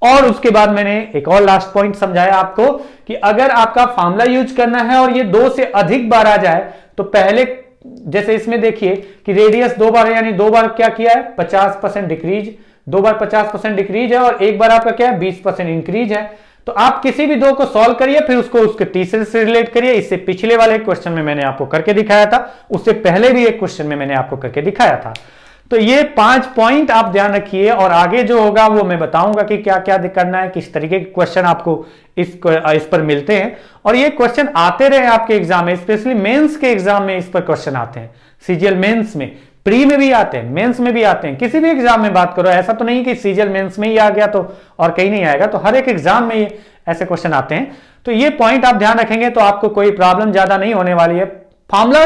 और उसके बाद मैंने एक और लास्ट पॉइंट समझाया आपको कि अगर आपका फॉर्मूला यूज करना है और ये 2 से अधिक बार आ जाए तो पहले, जैसे इसमें देखिए कि रेडियस 2 बार है, यानी 2 बार क्या किया है, 50% डिक्रीज, 2 बार 50% डिक्रीज है और एक बार आपका क्या है, 20% इंक्रीज है। तो आप किसी भी 2 को सॉल्व करिए, फिर उसको उसके तीसरे से रिलेट करिए। इससे पिछले वाले क्वेश्चन में मैंने आपको करके दिखाया था, उससे पहले भी एक क्वेश्चन में मैंने आपको करके दिखाया था। तो ये 5 पॉइंट आप ध्यान रखिए और आगे जो होगा वो मैं बताऊंगा कि क्या क्या करना है, किस तरीके के क्वेश्चन आपको इस पर मिलते हैं। और ये क्वेश्चन आते रहे आपके एग्जाम में, स्पेशली मेंस के एग्जाम में इस पर क्वेश्चन आते हैं, सीजीएल मेंस में, प्री में भी आते हैं, मेंस में भी आते हैं, किसी भी एग्जाम में बात करो। ऐसा तो नहीं कि सीजीएल मेंस में ही आ गया तो और कहीं नहीं आएगा, तो हर एक एग्जाम में ऐसे क्वेश्चन आते हैं। तो ये पॉइंट आप ध्यान रखेंगे तो आपको कोई प्रॉब्लम ज्यादा नहीं होने वाली है। फॉर्मूला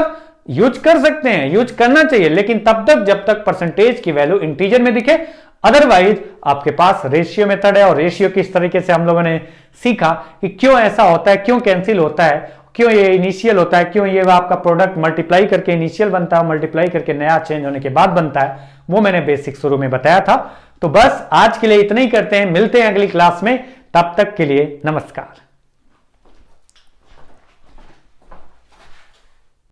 यूज कर सकते हैं, यूज करना चाहिए, लेकिन तब तक जब तक परसेंटेज की वैल्यू इंटीजर में दिखे, अदरवाइज आपके पास रेशियो मेथड है। और रेशियो किस तरीके से हम लोगों ने सीखा कि क्यों ऐसा होता है, क्यों कैंसिल होता है, क्यों ये इनिशियल होता है, क्यों ये आपका प्रोडक्ट मल्टीप्लाई करके इनिशियल बनता है, मल्टीप्लाई करके नया चेंज होने के बाद बनता है, वो मैंने बेसिक शुरू में बताया था। तो बस आज के लिए इतना ही करते हैं, मिलते हैं अगली क्लास में, तब तक के लिए नमस्कार।